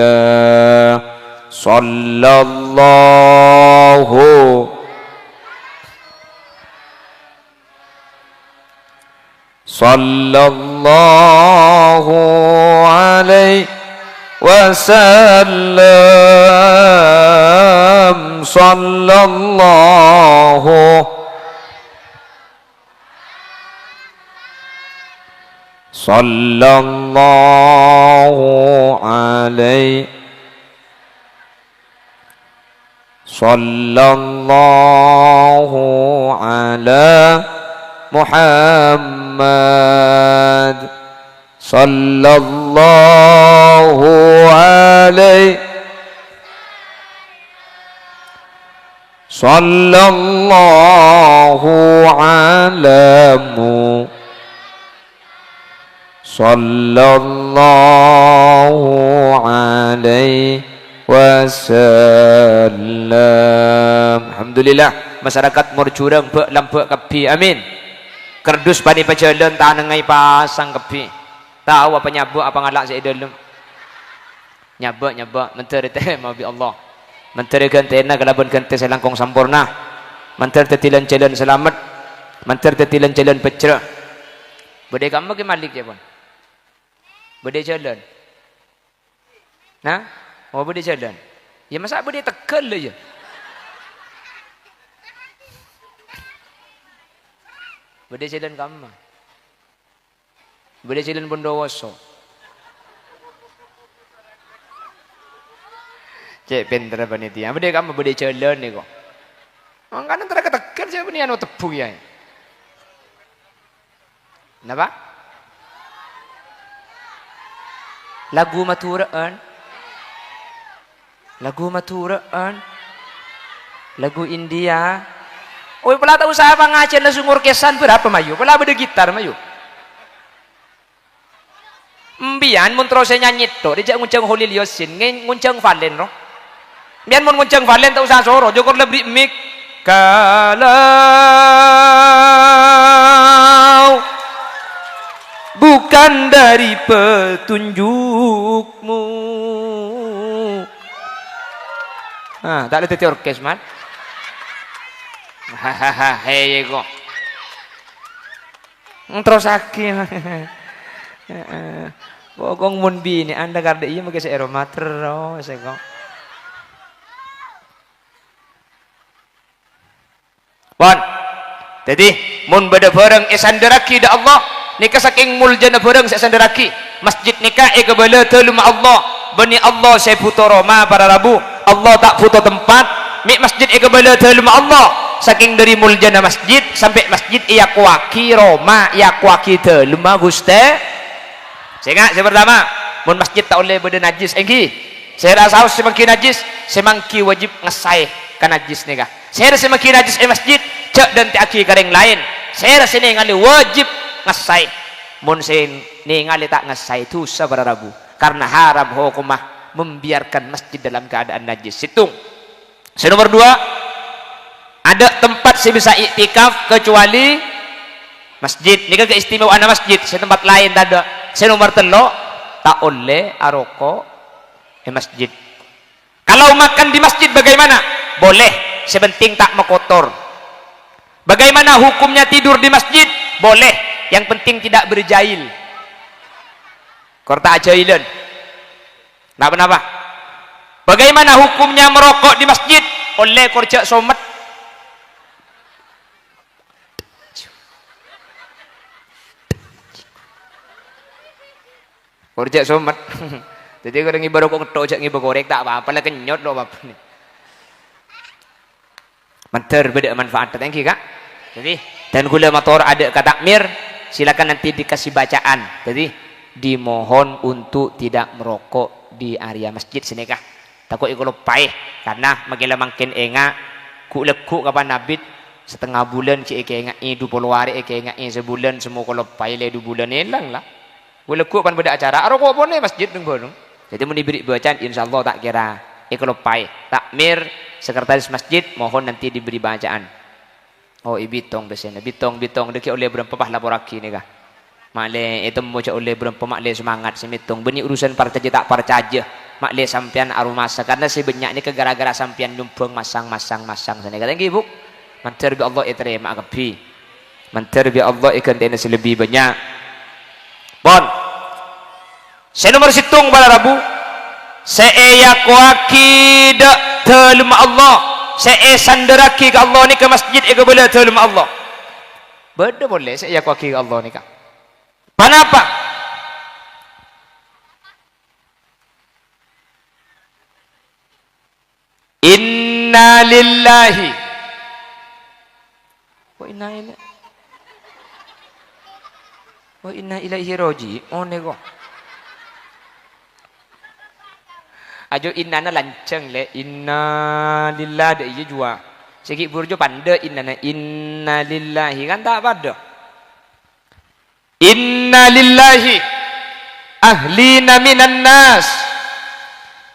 صلى الله صلى الله عليه وسلم صلى الله صلى الله عليه صلى الله على محمد صلى الله عليه صلى الله على محمد sallallahu alaihi wasallam. Alhamdulillah masyarakat murcurang pek lampek kepi amin. Kerdus pani pajalan tak nengai pasang kepi. Tahu apa nyabuk apa ngalak saya dalam. Nyabuk menteri teh mau bi Allah. Menteri gantena kalaban gante selangkong sampurna. Menteri tetilan jalan selamat. Menteri tetilan jalan pecah. Bodai kamu ke malik ya pun. Bodai jalan. Nah, oh bodai jalan. Ya masa bodai tekel aja. Bodai jalan kamu. Bodai jalan Bondowoso. Cek pinter panitia. Bodai kamu bodai jalan ni kok. Orang kan antara ketekel siapa ni anu tepu ya. Kenapa? Lagu maturaan, lagu India. Oh, pala tahu saya pengajian langsung orkesan berapa mayu? Pala beda gitar mayu. Mbian mun terus nyanyi to, dijak nguncang Holil Yosin, nguncang Valen roh. Mbian mun nguncang Valen tak usah soro, jokor lebih mik. Kalau bukan dari petunjukmu. Ah, tak ada teti orkes man. Hahaha, hei kok. Terus aki. Bogong mun bini anda garde iya mage seero matero sego. Bon. Jadi mun beda bareng esanderaki da Allah nika saking muljana bareng esanderaki masjid nika kebala teu ma Allah bani Allah saya puto Roma para Rabu Allah tak puto tempat mi masjid kebala teu ma Allah saking dari muljana masjid sampai masjid iya kuaki Roma iya kuaki teu ma Guste. Saya pertama mun masjid tak boleh beda najis engki saya rasa semangki najis semangki wajib ngesai kan najis nika saya semangki najis masjid cek dan tiaki kareng lain saya rasa ningali wajib ngesai mun sen ningali tak ngesai itu sabar Rabu karena haram hukumah membiarkan masjid dalam keadaan najis. Situng nomor 2 ada tempat saya bisa iktikaf kecuali masjid ini kan keistimewaan masjid saya tempat lain tak ada. Saya nomor 3 tak oleh aroko masjid. Kalau makan di masjid bagaimana? Boleh sebenting tak mekotor. Bagaimana hukumnya tidur di masjid? Boleh, yang penting tidak berjail. Korta jailan. Kenapa? Bagaimana hukumnya merokok di masjid? Oleh korja somet. Korja somet. Jadi kalau ngibar kok ketok jak ngibar korek tak apa-apa lah kenyot lo apa ni. Mantar beda manfaat thank you Kak. Jadi dan gula motor ada kata takmir silakan nanti dikasih bacaan. Jadi dimohon untuk tidak merokok di area masjid sini Kak. Takut ikut lupai karena makin enga ku lekuk kapan nabit setengah bulan cik enga 20 hari enga sebulan semua kalau pai le 2 bulan hilang lah. Ku lekuk pan beda acara rokok pun masjid deng bonong. Jadi mau diberi bacaan insyaallah tak kira ikut lupai takmir sekretaris masjid mohon nanti diberi bacaan. Oh ibitong biasanya bitong deki oleh berapa pah laporaki ni kah. Makle itu mau oleh berapa makle semangat semitong beni urusan parcaja tak parcaja. Makle sampian arumasa karena si banyak ni kegara-gara sampian numpang masang sana kata ibu. Mantar bi Allah iterima akapi. Mantar bi Allah ikan tena lebih banyak. Bon. Saya nomor situng pada Rabu. Saya kuaki dak telma Allah. Saya sandaraki ke Allah ni ke masjid ke boleh telma Allah. Beda boleh saya kuaki ke Allah ni kak. Kenapa? Inna lillahi wa inna ilaihi raji'un nego. Ajo inna na lanceng le inna lillahi de iya jua. Segi burjo pande inna lillahi kan tak pada. Inna lillahi ahlina minan nas.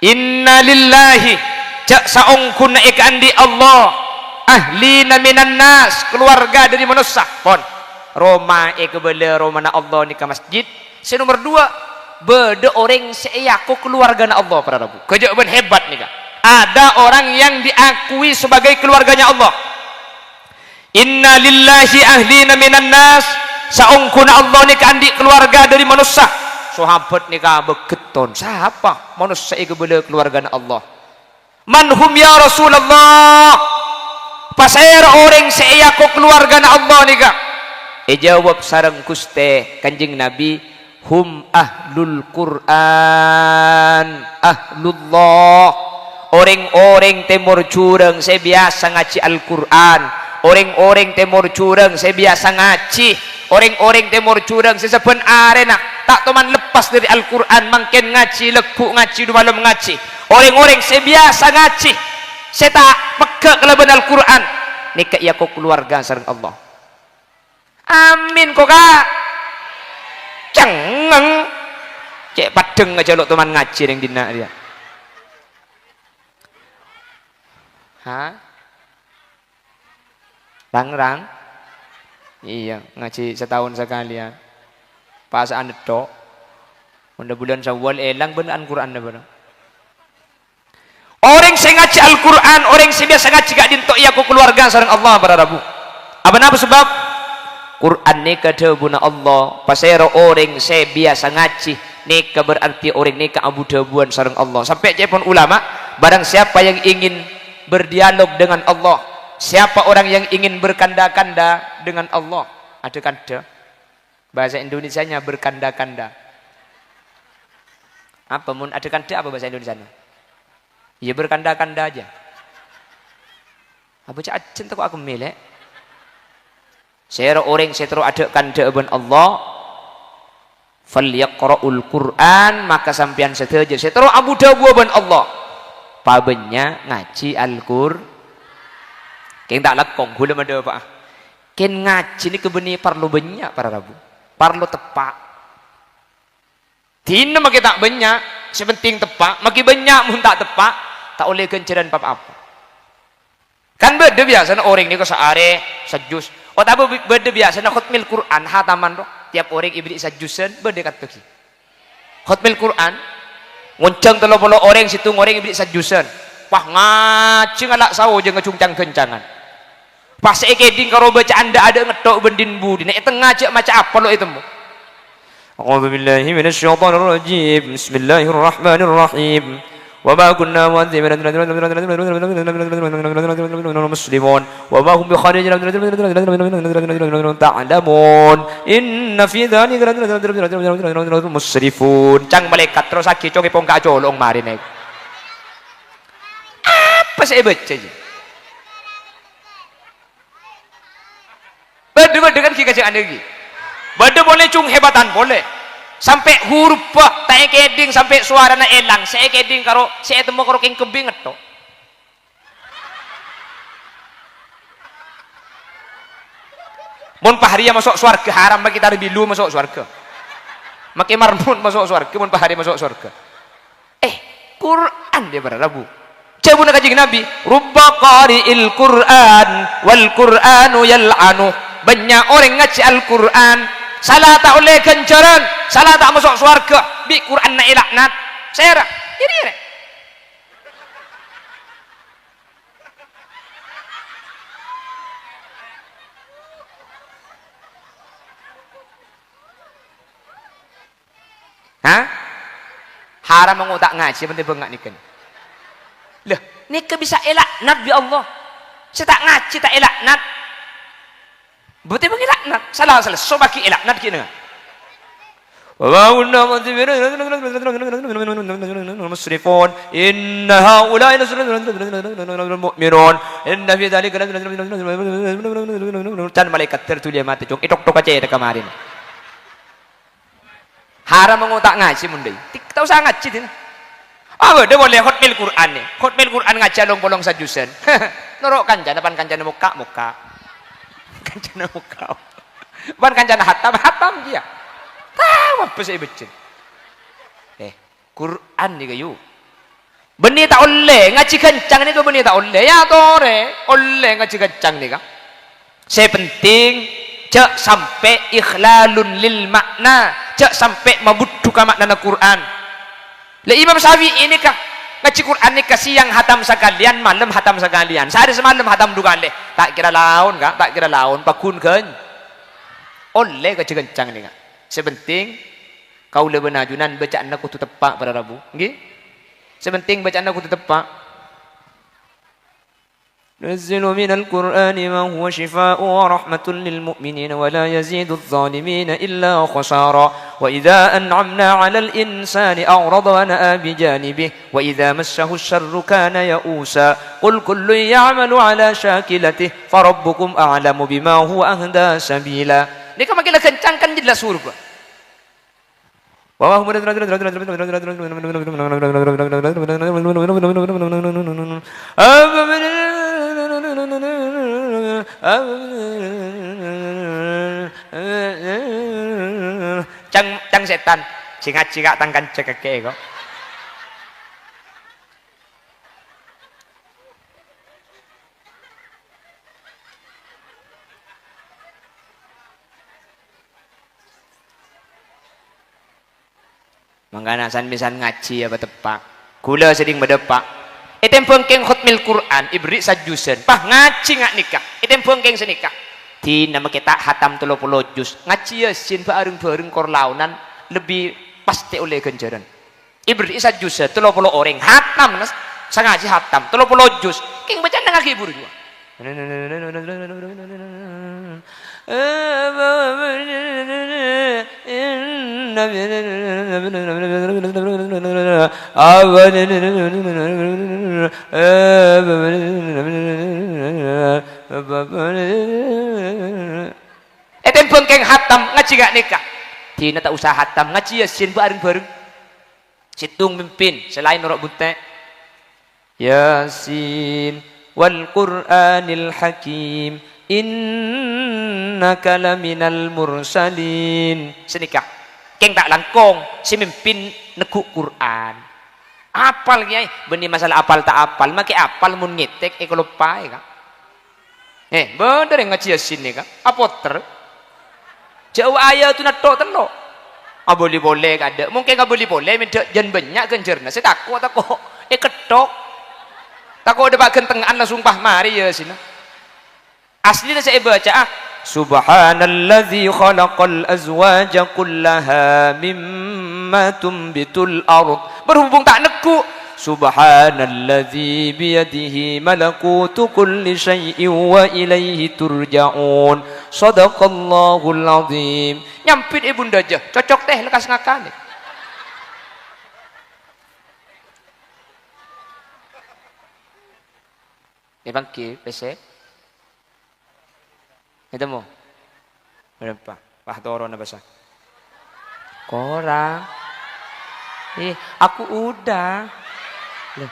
Inna lillahi jak saungkun ikan di Allah ahlina minan nas keluarga dari manusia pon Roma ekebele Roma na Allah ni ke masjid. Si nomor 2 beda orang seayaku keluarga na Allah para Rabu. Kejaban hebat nih kak. Ada orang yang diakui sebagai keluarganya Allah. Inna lillahi ahlina minan nas saungkun Allah ni kandi keluarga dari manusia. Sahabat ni kak beketon. Siapa manusia ekebele keluarga na Allah? Manhum ya Rasulullah. Pasir orang seayaku keluarga na Allah ni kak. Jawab sareng kuste kanjeng Nabi. Hum ahlul Quran ahlullah. Orang-orang timur curang saya biasa ngaji Al-Quran. Orang-orang timur curang saya biasa ngaji. Orang-orang timur curang saya seben arena tak teman lepas dari Al-Quran makin ngaji lekuk ngaji di malam ngaji. Orang-orang saya biasa ngaji saya tak peka kelebihan Al-Quran nikah ia kau keluarga sareng Allah. Amin kok kak. Cengeng cek padeng aja lo teman ngaji yang dina dia. Hah? Rang iya ngaji setahun sekali ya. Pasaan itu udah bulan Syawal elang beneran Quran bener. Orang yang ngaji Al-Quran orang yang biasa ngaji gak dintok iya ku keluarga sareng Allah para Rabu. Apa sebab Quran nikah debuna Allah pasero orang saya biasa ngaji nikah berarti orang nikah abu debuan sareng Allah sampai cepon ulama barang siapa yang ingin berdialog dengan Allah siapa orang yang ingin berkanda-kanda dengan Allah ada kanda bahasa Indonesianya berkanda-kanda apa mun ada kanda apa bahasa Indonesianya ya berkanda-kanda aja apa cak acen kok aku milih saya orang saya terus ada kanda ben Allah falyaqra'ul Quran maka sampean setuju saya terus abu dabu ben Allah pabenya ngaji Al-Qur'an keng tak lekong gula ada apa ken ngaji ni kebeni perlu banyak para Rabu perlu tepak tina maki tak banyak sepenting tepak maki banyak mun tak tepak tak oleh kenceran apa-apa kan beda biasa orang ni ko saare sajus oh tapi beda biasa na khutmil Quran hataman roh tiap orang ibri sajusan beda kat bagi khutmil Quran ngoncang 30 orang situ orang ibri sajusan wah ngaji ngalak sawo jeung ngecungcang kencangan pas ekeding karo baca anda ada ngetok bendin budi nek tengah aja maca apa lo itu A'udzu billahi minasyaitonir rajim bismillahirrahmanirrahim وما كنا معذبين مسلمون وما هم بخارجين تعلمون إن في ذلك مسرفون cang malaikat terus aki coki pong kacolong mari nek apa saya baca aja beda kan kita jangan lagi beda boleh cung hebatan boleh sampai huruf pak tak keding sampai suara na elang saya keding karo saya temu karo king kebing to mun pahari masuk surga haram bagi kita bilu masuk surga makai marmun masuk surga mun pahari masuk surga Quran dia berarabu coba nak kaji Nabi rubba qari'il Quran wal Quranu yal'anu banyak orang ngaji Al-Quran salah tak oleh kencaran salah tak masuk surga bi Quran na ilaknat saya jadi haram mengutak ngaji penting bengak niken lah nika bisa ilaknat bi Allah saya tak ngaji tak ilaknat berarti bagi laknat salah so bagi laknat kena musrifun inna haula'i mu'minun inna fi dzalika dan malaikat tertulis mati cung itok-tok aja kemarin haram mengutak ngaji mundai tak usah ngaji din dia boleh khutbah Quran nih khutbah Quran ngaji bolong sajusan norok kanjana pan kanjana muka kancana muka bukan kancana hatam dia tahu apa saya baca Quran ni kayu benih tak oleh ngaji kencang ni ke benih tak oleh ya tore oleh ngaji kencang ni kan saya penting cak sampai ikhlalun lil makna cak sampai mabuduka makna Quran le Imam Syafi'i ini kah ngaji Quran ni siang hatam sekalian malam hatam sekalian sehari semalam hatam dua kali tak kira laun kak tak kira laun pakun kan oleh kaji kencang ni kak sepenting kau lebih najunan bacaan aku tu tepak pada Rabu nggih sepenting bacaan aku tu tepak نزل من القرآن ما هو شفاء ورحمة للمؤمنين ولا يزيد الظالمين إلا خسارا وإذا أنعمنا على الإنسان أعرض ونأى بجانبه وإذا مسه الشر كان يئوسا قل كل يعمل على شاكلته فربكم أعلم بما هو أهدى سبيلا ini kan makin kencang kan jelas surga cang setan cingat tangkan cekeke kok mangkana san misan ngaji apa tepak gula seding berdepak item pengkeng khutmil Quran ibri sajusen pah ngaji ngak nikah item pengkeng senikah di nama kita hatam 30 juz ngaji yasin bareng-bareng korlaunan lebih pasti oleh ganjaran ibri sajusen 30 orang hatam sangaji hatam 30 juz king baca nang ngibur juga Eten bengkeng hatam ngaji gak nikah dina tak usah hatam ngaji yasin bareng-bareng situng mimpin selain norok bunte Yasin wal Qur'anil Hakim innaka laminal mursalin senikah keng tak langkong si mimpin neguk Quran apal kiai benih masalah apal tak apal make apal mun ngetek kalau pae kak bener yang ngaji yasin nih kak apoter jauh ayat tu nato telo boleh ada mungkin nggak boleh minta jan banyak kencerna saya takut ketok takut ada pak kentengan langsung pah mari ya sini aslinya saya baca subhanalladzi khalaqal azwaja kullaha mimma tumbitul ard berhubung tak neku subhanalladzi biyadihi malakutu kulli syai'in wa ilaihi turja'un. Shadaqallahul azim. Nyampit ibunda aja, cocok teh lekas ngakane. Bangki, PC. Itu mo. Berapa? Wah, doro na basa. Korang. Aku udah. Loh,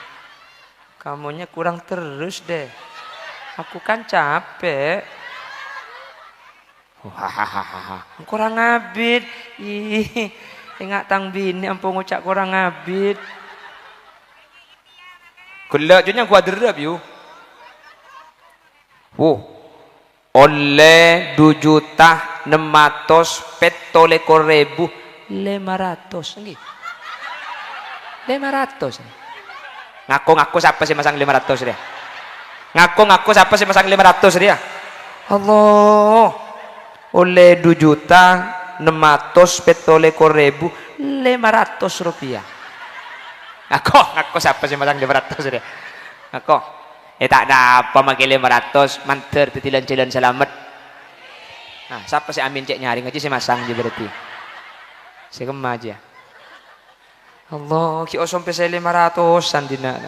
kamunya kurang terus deh. Aku kan capek. Hahaha. Kurang ngabit. Ingat tang bini ampun ngucap kurang ngabit. Kelak junya gua derap yuk. Oleh 2.600.500 nggih. 500. Ngaku-ngaku siapa sih masang 500 dia? Ngaku-ngaku siapa sih masang 500 dia? Allah. Oleh 2.600.500 rupiah. Ngaku siapa sih masang 500 dia? Ngaku. Tak ada apa makai 500 manter tetilan-tilan selamat. Nah, siapa sih amin cek nyaring aja sih masang je berarti. Saya kema aja. Allah, ki osom pese 500-an dina.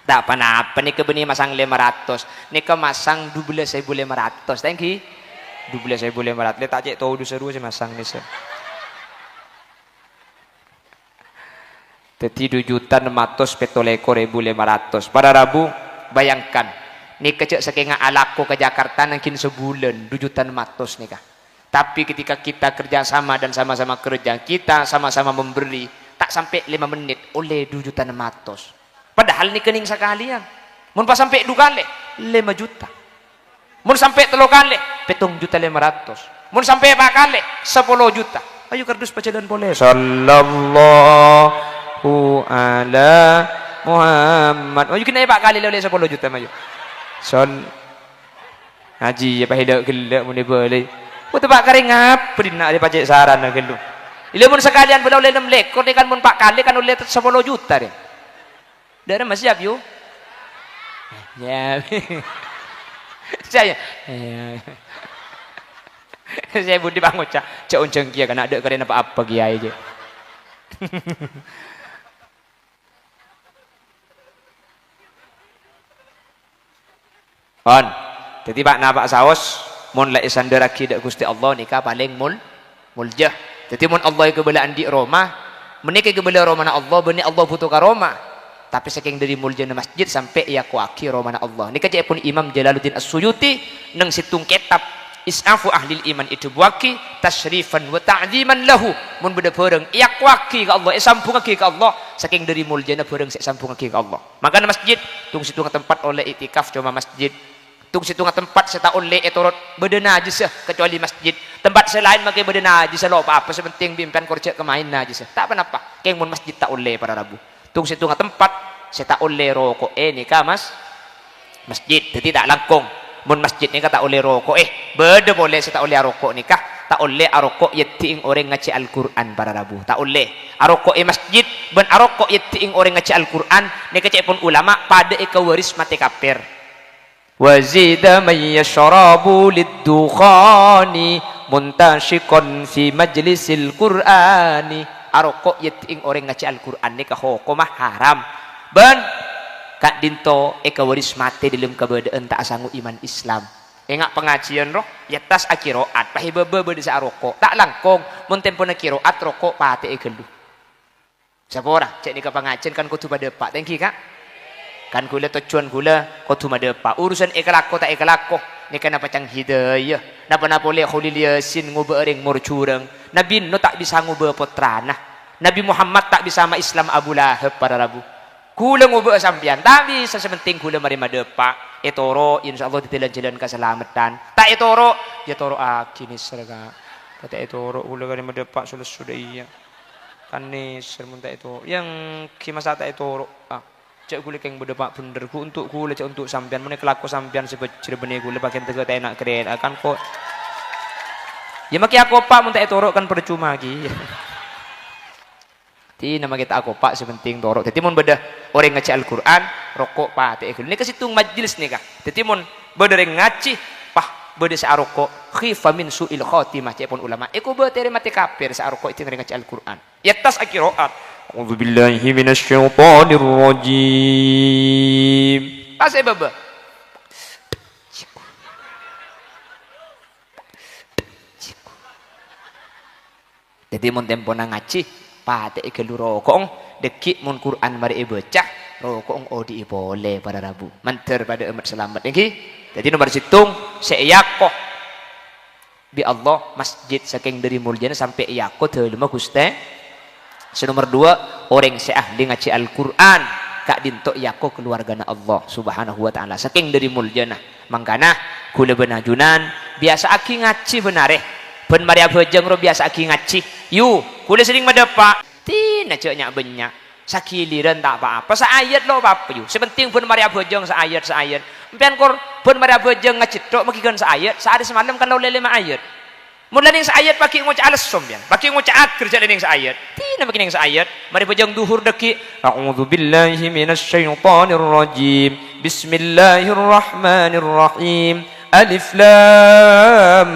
Tak apa-apa nih kebeni masang 500. Nih masang 12.500. Thank you. 12.500. Le tak cek tahu seru sih masang nih se. Teti 2.600.500. Pada Rabu bayangkan, nih kecek saking alaku ke Jakarta mungkin sebulan 2.600 nih kah. Tapi ketika kita kerjasama dan sama-sama kerja, kita sama-sama memberi, tak sampai 5 menit oleh 2.600. Padahal nih kening sekalian. Mun pas sampai 2 kali 5 juta. Mun sampai 3 kali 7.500. Mun sampai 4 kali 10 juta. Ayo kardus baca dan boleh. Sallallahu ala Muhammad. Oh, kena 4 kali oleh 10 juta maju. Son haji apa hidak gelak mun boleh. Oh tu pak kari ngap nak dia pacek saran nak gelu. Ile mun sekalian boleh oleh 6 lekor ni kan mun 4 kali kan oleh 10 juta dia. Dah masih siap you? Ya. Saya. Saya budi bangun cak unceng kia kan ada karen apa-apa kiai je. On, jadi pak napak saos, mun la isander akidah Gusti Allah nikah paling muljah. Jadi mun Allah kebelaan di Roma, menikah kebelaan Roma na Allah, benih Allah butuh ke Roma. Tapi saking dari muljah masjid sampai ia kuaki Roma na Allah. Nikah cek pun Imam Jalaluddin As-Suyuti nang situng kitab Is'afu Ahlil Iman itu buaki tasyrifan wa ta'ziman lahu. Mun beda pereng ia kuaki ke Allah, sambung ke Allah. Saking dari muljah na pereng sambung ke Allah. Maka masjid tung situng tempat oleh itikaf cuma masjid. Tung situ tempat saya tak oleh etorot berdena aja kecuali masjid. Tempat selain makai berdena aja lo apa sepenting bimpian korcek kemain aja tak apa-apa. Keng mun masjid tak oleh pada Rabu. Tung situ tempat saya tak oleh rokok nikah masjid jadi tak langkung. Mun masjid nikah tak oleh rokok beda boleh saya tak oleh rokok nikah tak oleh arokok yetiing orang ngaji Al-Quran pada Rabu tak oleh arokok masjid ben arokok yetiing orang ngaji Al-Quran nikah cek pun ulama pada waris mati kafir. Wazida may yashrabu lid-dukhani muntashiqan fi majlisil Qur'ani. Arokok yeting orang ngaji Al-Qur'an ni ka hukumah haram. Ben kak dinto waris mate dalam keberadaan tak sangu iman Islam. Engak pengajian roh ya tas akiroat pahi bebe desa arokok. Tak langkong mun tempo na kiroat rokok pate ekelu. Siapa orang cek ni ka pengajian kan kutu pada pak. Thank you kak. Kan gula tujuan gula kau tu mada pa urusan ikalako tak ikalako ni kan apa cang hidayah napa boleh Khalil Yasin ngubah ring murcurang Nabi no tak bisa ngubah putrana Nabi Muhammad tak bisa sama Islam Abu Lahab pada Rabu gula ngubah sampian tapi sesementing gula mari mada pa etoro insyaallah ditelan jalan keselamatan tak etoro ya toro akini serga tak etoro gula kan mada pa sudah iya kan ni sermunta itu yang kimasa tak etoro cek gule keng berdepak bener ku untuk gule cek untuk sampian mana kelaku sampian sebecil benih gule bagian tegak tak enak keren akan kok ya maki aku pak muntah etorok kan percuma lagi Ti nama kita aku pak sepenting torok. Jadi mun beda orang ngaji Al-Qur'an, rokok pak teh ini kesitung majelis nih kak. Jadi mun beda orang ngaji, pah beda sa rokok, khifa min su'il khatimah cepon ulama. Iku beda mati kafir sa rokok itu ngaji Al-Qur'an. Ya tas akhirat. A'udzu billahi minasyaitonir rajim. Pasai baba. Jadi mun tempo nang ngaji, pate ikelu rokong, dekik mun Quran mari bocah, rokong odi boleh pada Rabu. Manter pada umat selamat iki. Jadi nomor situng seyakoh bi Allah masjid saking dari muljana sampai yakoh telema Gusti. Nomor 2 orang seahli ngaji Al-Qur'an kak dintok yakoh keluargana Allah Subhanahu wa taala saking dari muljana. Mangkana kula benajunan biasa aki ngaji benareh. Ben Maria Bojeng ro biasa aki ngaji. Yu, kula sering medepak. Tina ceknya banyak. Sakiliran tak apa-apa. Saayat lo apa yu. Sepenting ben Maria Bojeng saayat. Empian kor ben Maria Bojeng ngecedok makikan saayat. Saade semalam kan lo lele ayat. Mula ning saayat pakai ngoca alesum pian. Pakai ngoca akhir jadi ning saayat. Tina makin ning saayat. Maria Bojeng duhur deki. A'udzu billahi minasyaitonir rajim. Bismillahirrahmanirrahim. Alif lam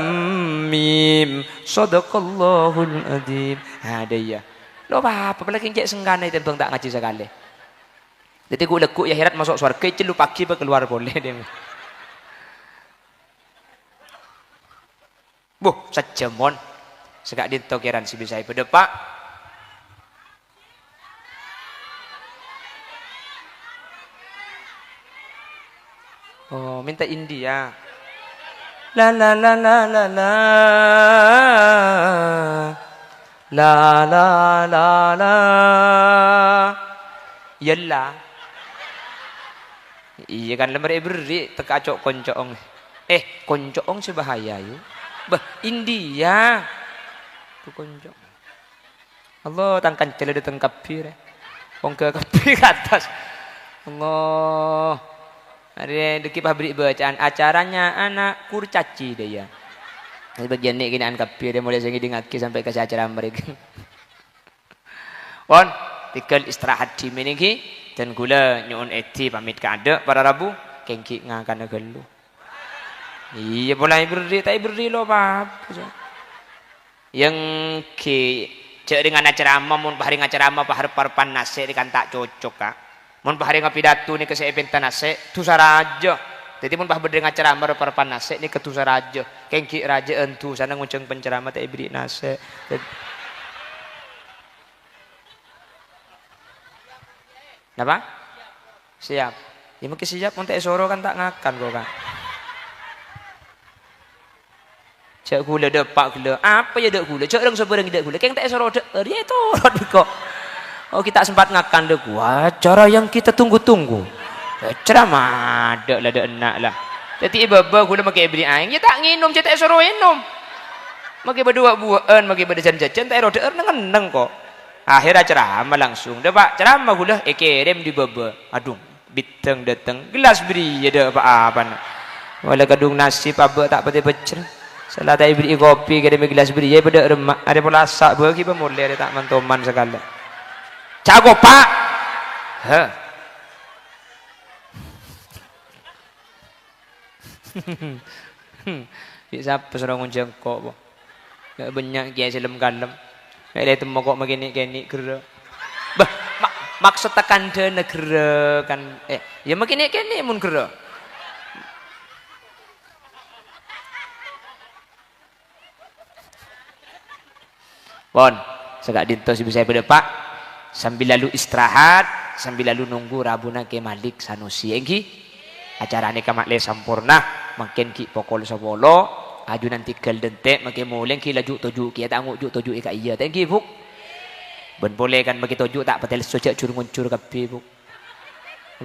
mim sadaqallahul adzim. Ada ya. Lo apa lagi cek senggana itu bang tak ngaji sekali. Jadi gue lekuk ya herat masuk surga celu pagi keluar boleh dia. Sejamon segak ditokiran si bisa ibu depak. Oh minta India. La la la la la la la la la la yalla iya kan lembar beri teka cok koncoong koncoong sebahaya yuk India tu koncoong Allah tangkan cela datang kapir wong ke kapir ke atas Allah. Hari deki pabrik bacaan acaranya anak kurcaci dia. Bagian ni kini angkat dia mulai saya dengarki sampai ke acara mereka. Wan, tinggal istirahat di sini ki dan gula nyuun eti pamit ke ada pada Rabu kengki ngakan gelu. Iya boleh beri, tapi beri lo apa? Yang ki cek dengan acara mun bahari acara bahar parpan nase kan tak cocok kak. Mun bahari ngapidato ni kasi eventa nase tusa raja. Jadi mun bah berdeng ceramah parpan nase ni ketusa raja. Kengki raja entu sana ngunceng penceramah tak ibri nase. Napa? Siap. Ya mungkin siap mun tak soro kan tak ngakan kok kan. Cak gula depak gula. Apa ya dek gula? Cak orang seberang dek gula. Keng tak soro dek. Dia itu kok. Oh kita sempat ngakan dek gua. Cara yang kita tunggu-tunggu. Ceramah dek lah dek enak lah. Jadi iba-iba gula makai beri aing. Ya tak nginum cak tak soro minum. Makai berdua buaan, makai berjajan-jajan tak ero dek neng kok. Akhirnya ceramah langsung. Depak ceramah gula kirim di baba. Aduh, biteng dateng gelas beri ya dek apa-apa. Wala kadung nasi apa tak pati becer. Salah tak beri kopi ke gelas beri ya pada remak. Ada pula sak bagi pemulai ada tak mantoman segala. Cago pak, bisa peserang jengkok, bo. Gak banyak kiai silem kalem. Ada temu kok begini kera. Bah, maksud tekan de negara kan? Ya begini mun kera. Bon, segak dintos bisa pada pak. Sambil lalu istirahat, sambil lalu nunggu Rabuna ke Malik Sanusi engki. Acara ni kamakle sampurna, makin ki pokol sabolo, aju nanti kel dentek makin mulai ki laju toju ki tak ngujuk toju ika iya thank you buk. Ben boleh kan bagi toju tak patel sojak curung-cur kapi buk.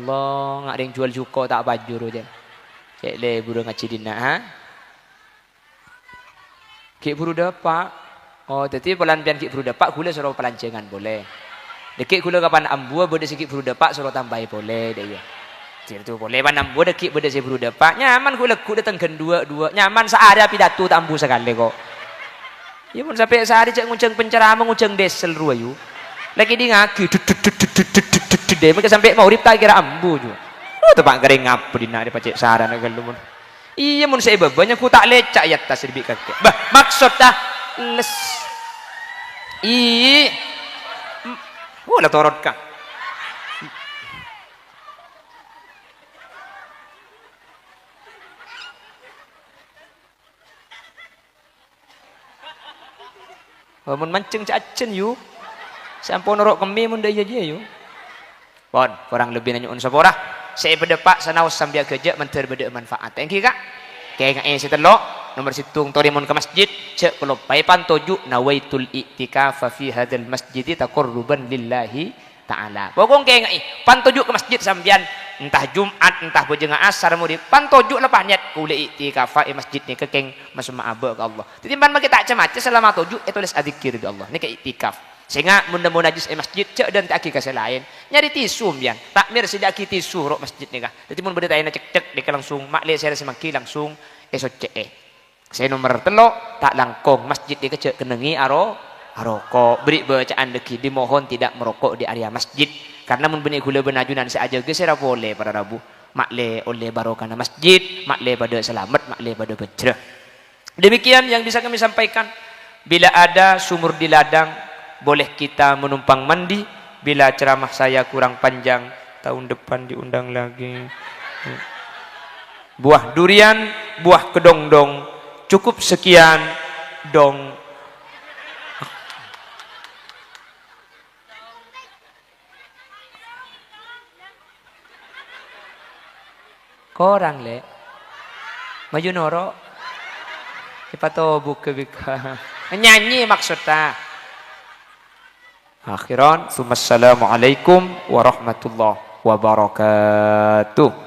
Allah ngak ring jual juko tak bajur je. Cek le buru ngaci dina ha. Ki buru dapak. Oh, jadi pelan-pelan ki buru dapak gula suruh pelancengan boleh. Dekik gula kapan ambu bode sikit buru dapak suruh tambahi boleh deh ya. Itu boleh pan ambu dekik bode si buru dapak nyaman gula ku datang kedua nyaman sehari pidato tak ambu sekali kok. Ya pun sampai sehari cek ngunceng penceramah ngunceng desel ruayu. Lagi di ngaki deh mereka sampai mau tak kira ambu juga. Oh tempat kering ngapa di nak pacek saran kalau mun. Iya mun saya banyak ku tak lecak ya tas di kakek. Bah maksud dah les. Lah torot kang. Mun mancing cacen yu. Sampun norok kemi mun daya je yu. Pon, kurang lebih nanya unsapora. Saya berdepak sanaus sambil kerja menter beda manfaat. Thank you kak. Kayak ngai setelok nomor situng torimun ke masjid cek kalau paipan toju nawaitul i'tikaf fi hadzal masjid taqarruban lillahi taala. Pokok kayak ngai pan toju ke masjid sambian entah Jumat entah bejenga asar murid pan toju lepas niat kule i'tikaf di masjid ni kekeng masma aba ke Allah. Titimban mah kita macam selama toju tulis adzikir ke Allah. Ni ke i'tikaf. Sehingga mun najis masjid cek dan tak kasih lain nyari tisu mbian takmir sedaki tisu rok masjid ni kah jadi mun beda tayana cek dek langsung makle saya semaki langsung esok cek saya nomor telok tak langkong masjid ni kecek kenengi aroko beri bacaan deki dimohon tidak merokok di area masjid karena mun benih gula benajunan saja geser boleh para rabu makle oleh barokah masjid makle pada selamat makle pada bejrah. Demikian yang bisa kami sampaikan. Bila ada sumur di ladang boleh kita menumpang mandi. Bila ceramah saya kurang panjang tahun depan diundang lagi. Buah durian, buah kedongdong. Cukup sekian dong. Korang le maju noro ipato buka bika nyanyi maksudnya. Akhiran, assalamualaikum warahmatullahi wabarakatuh.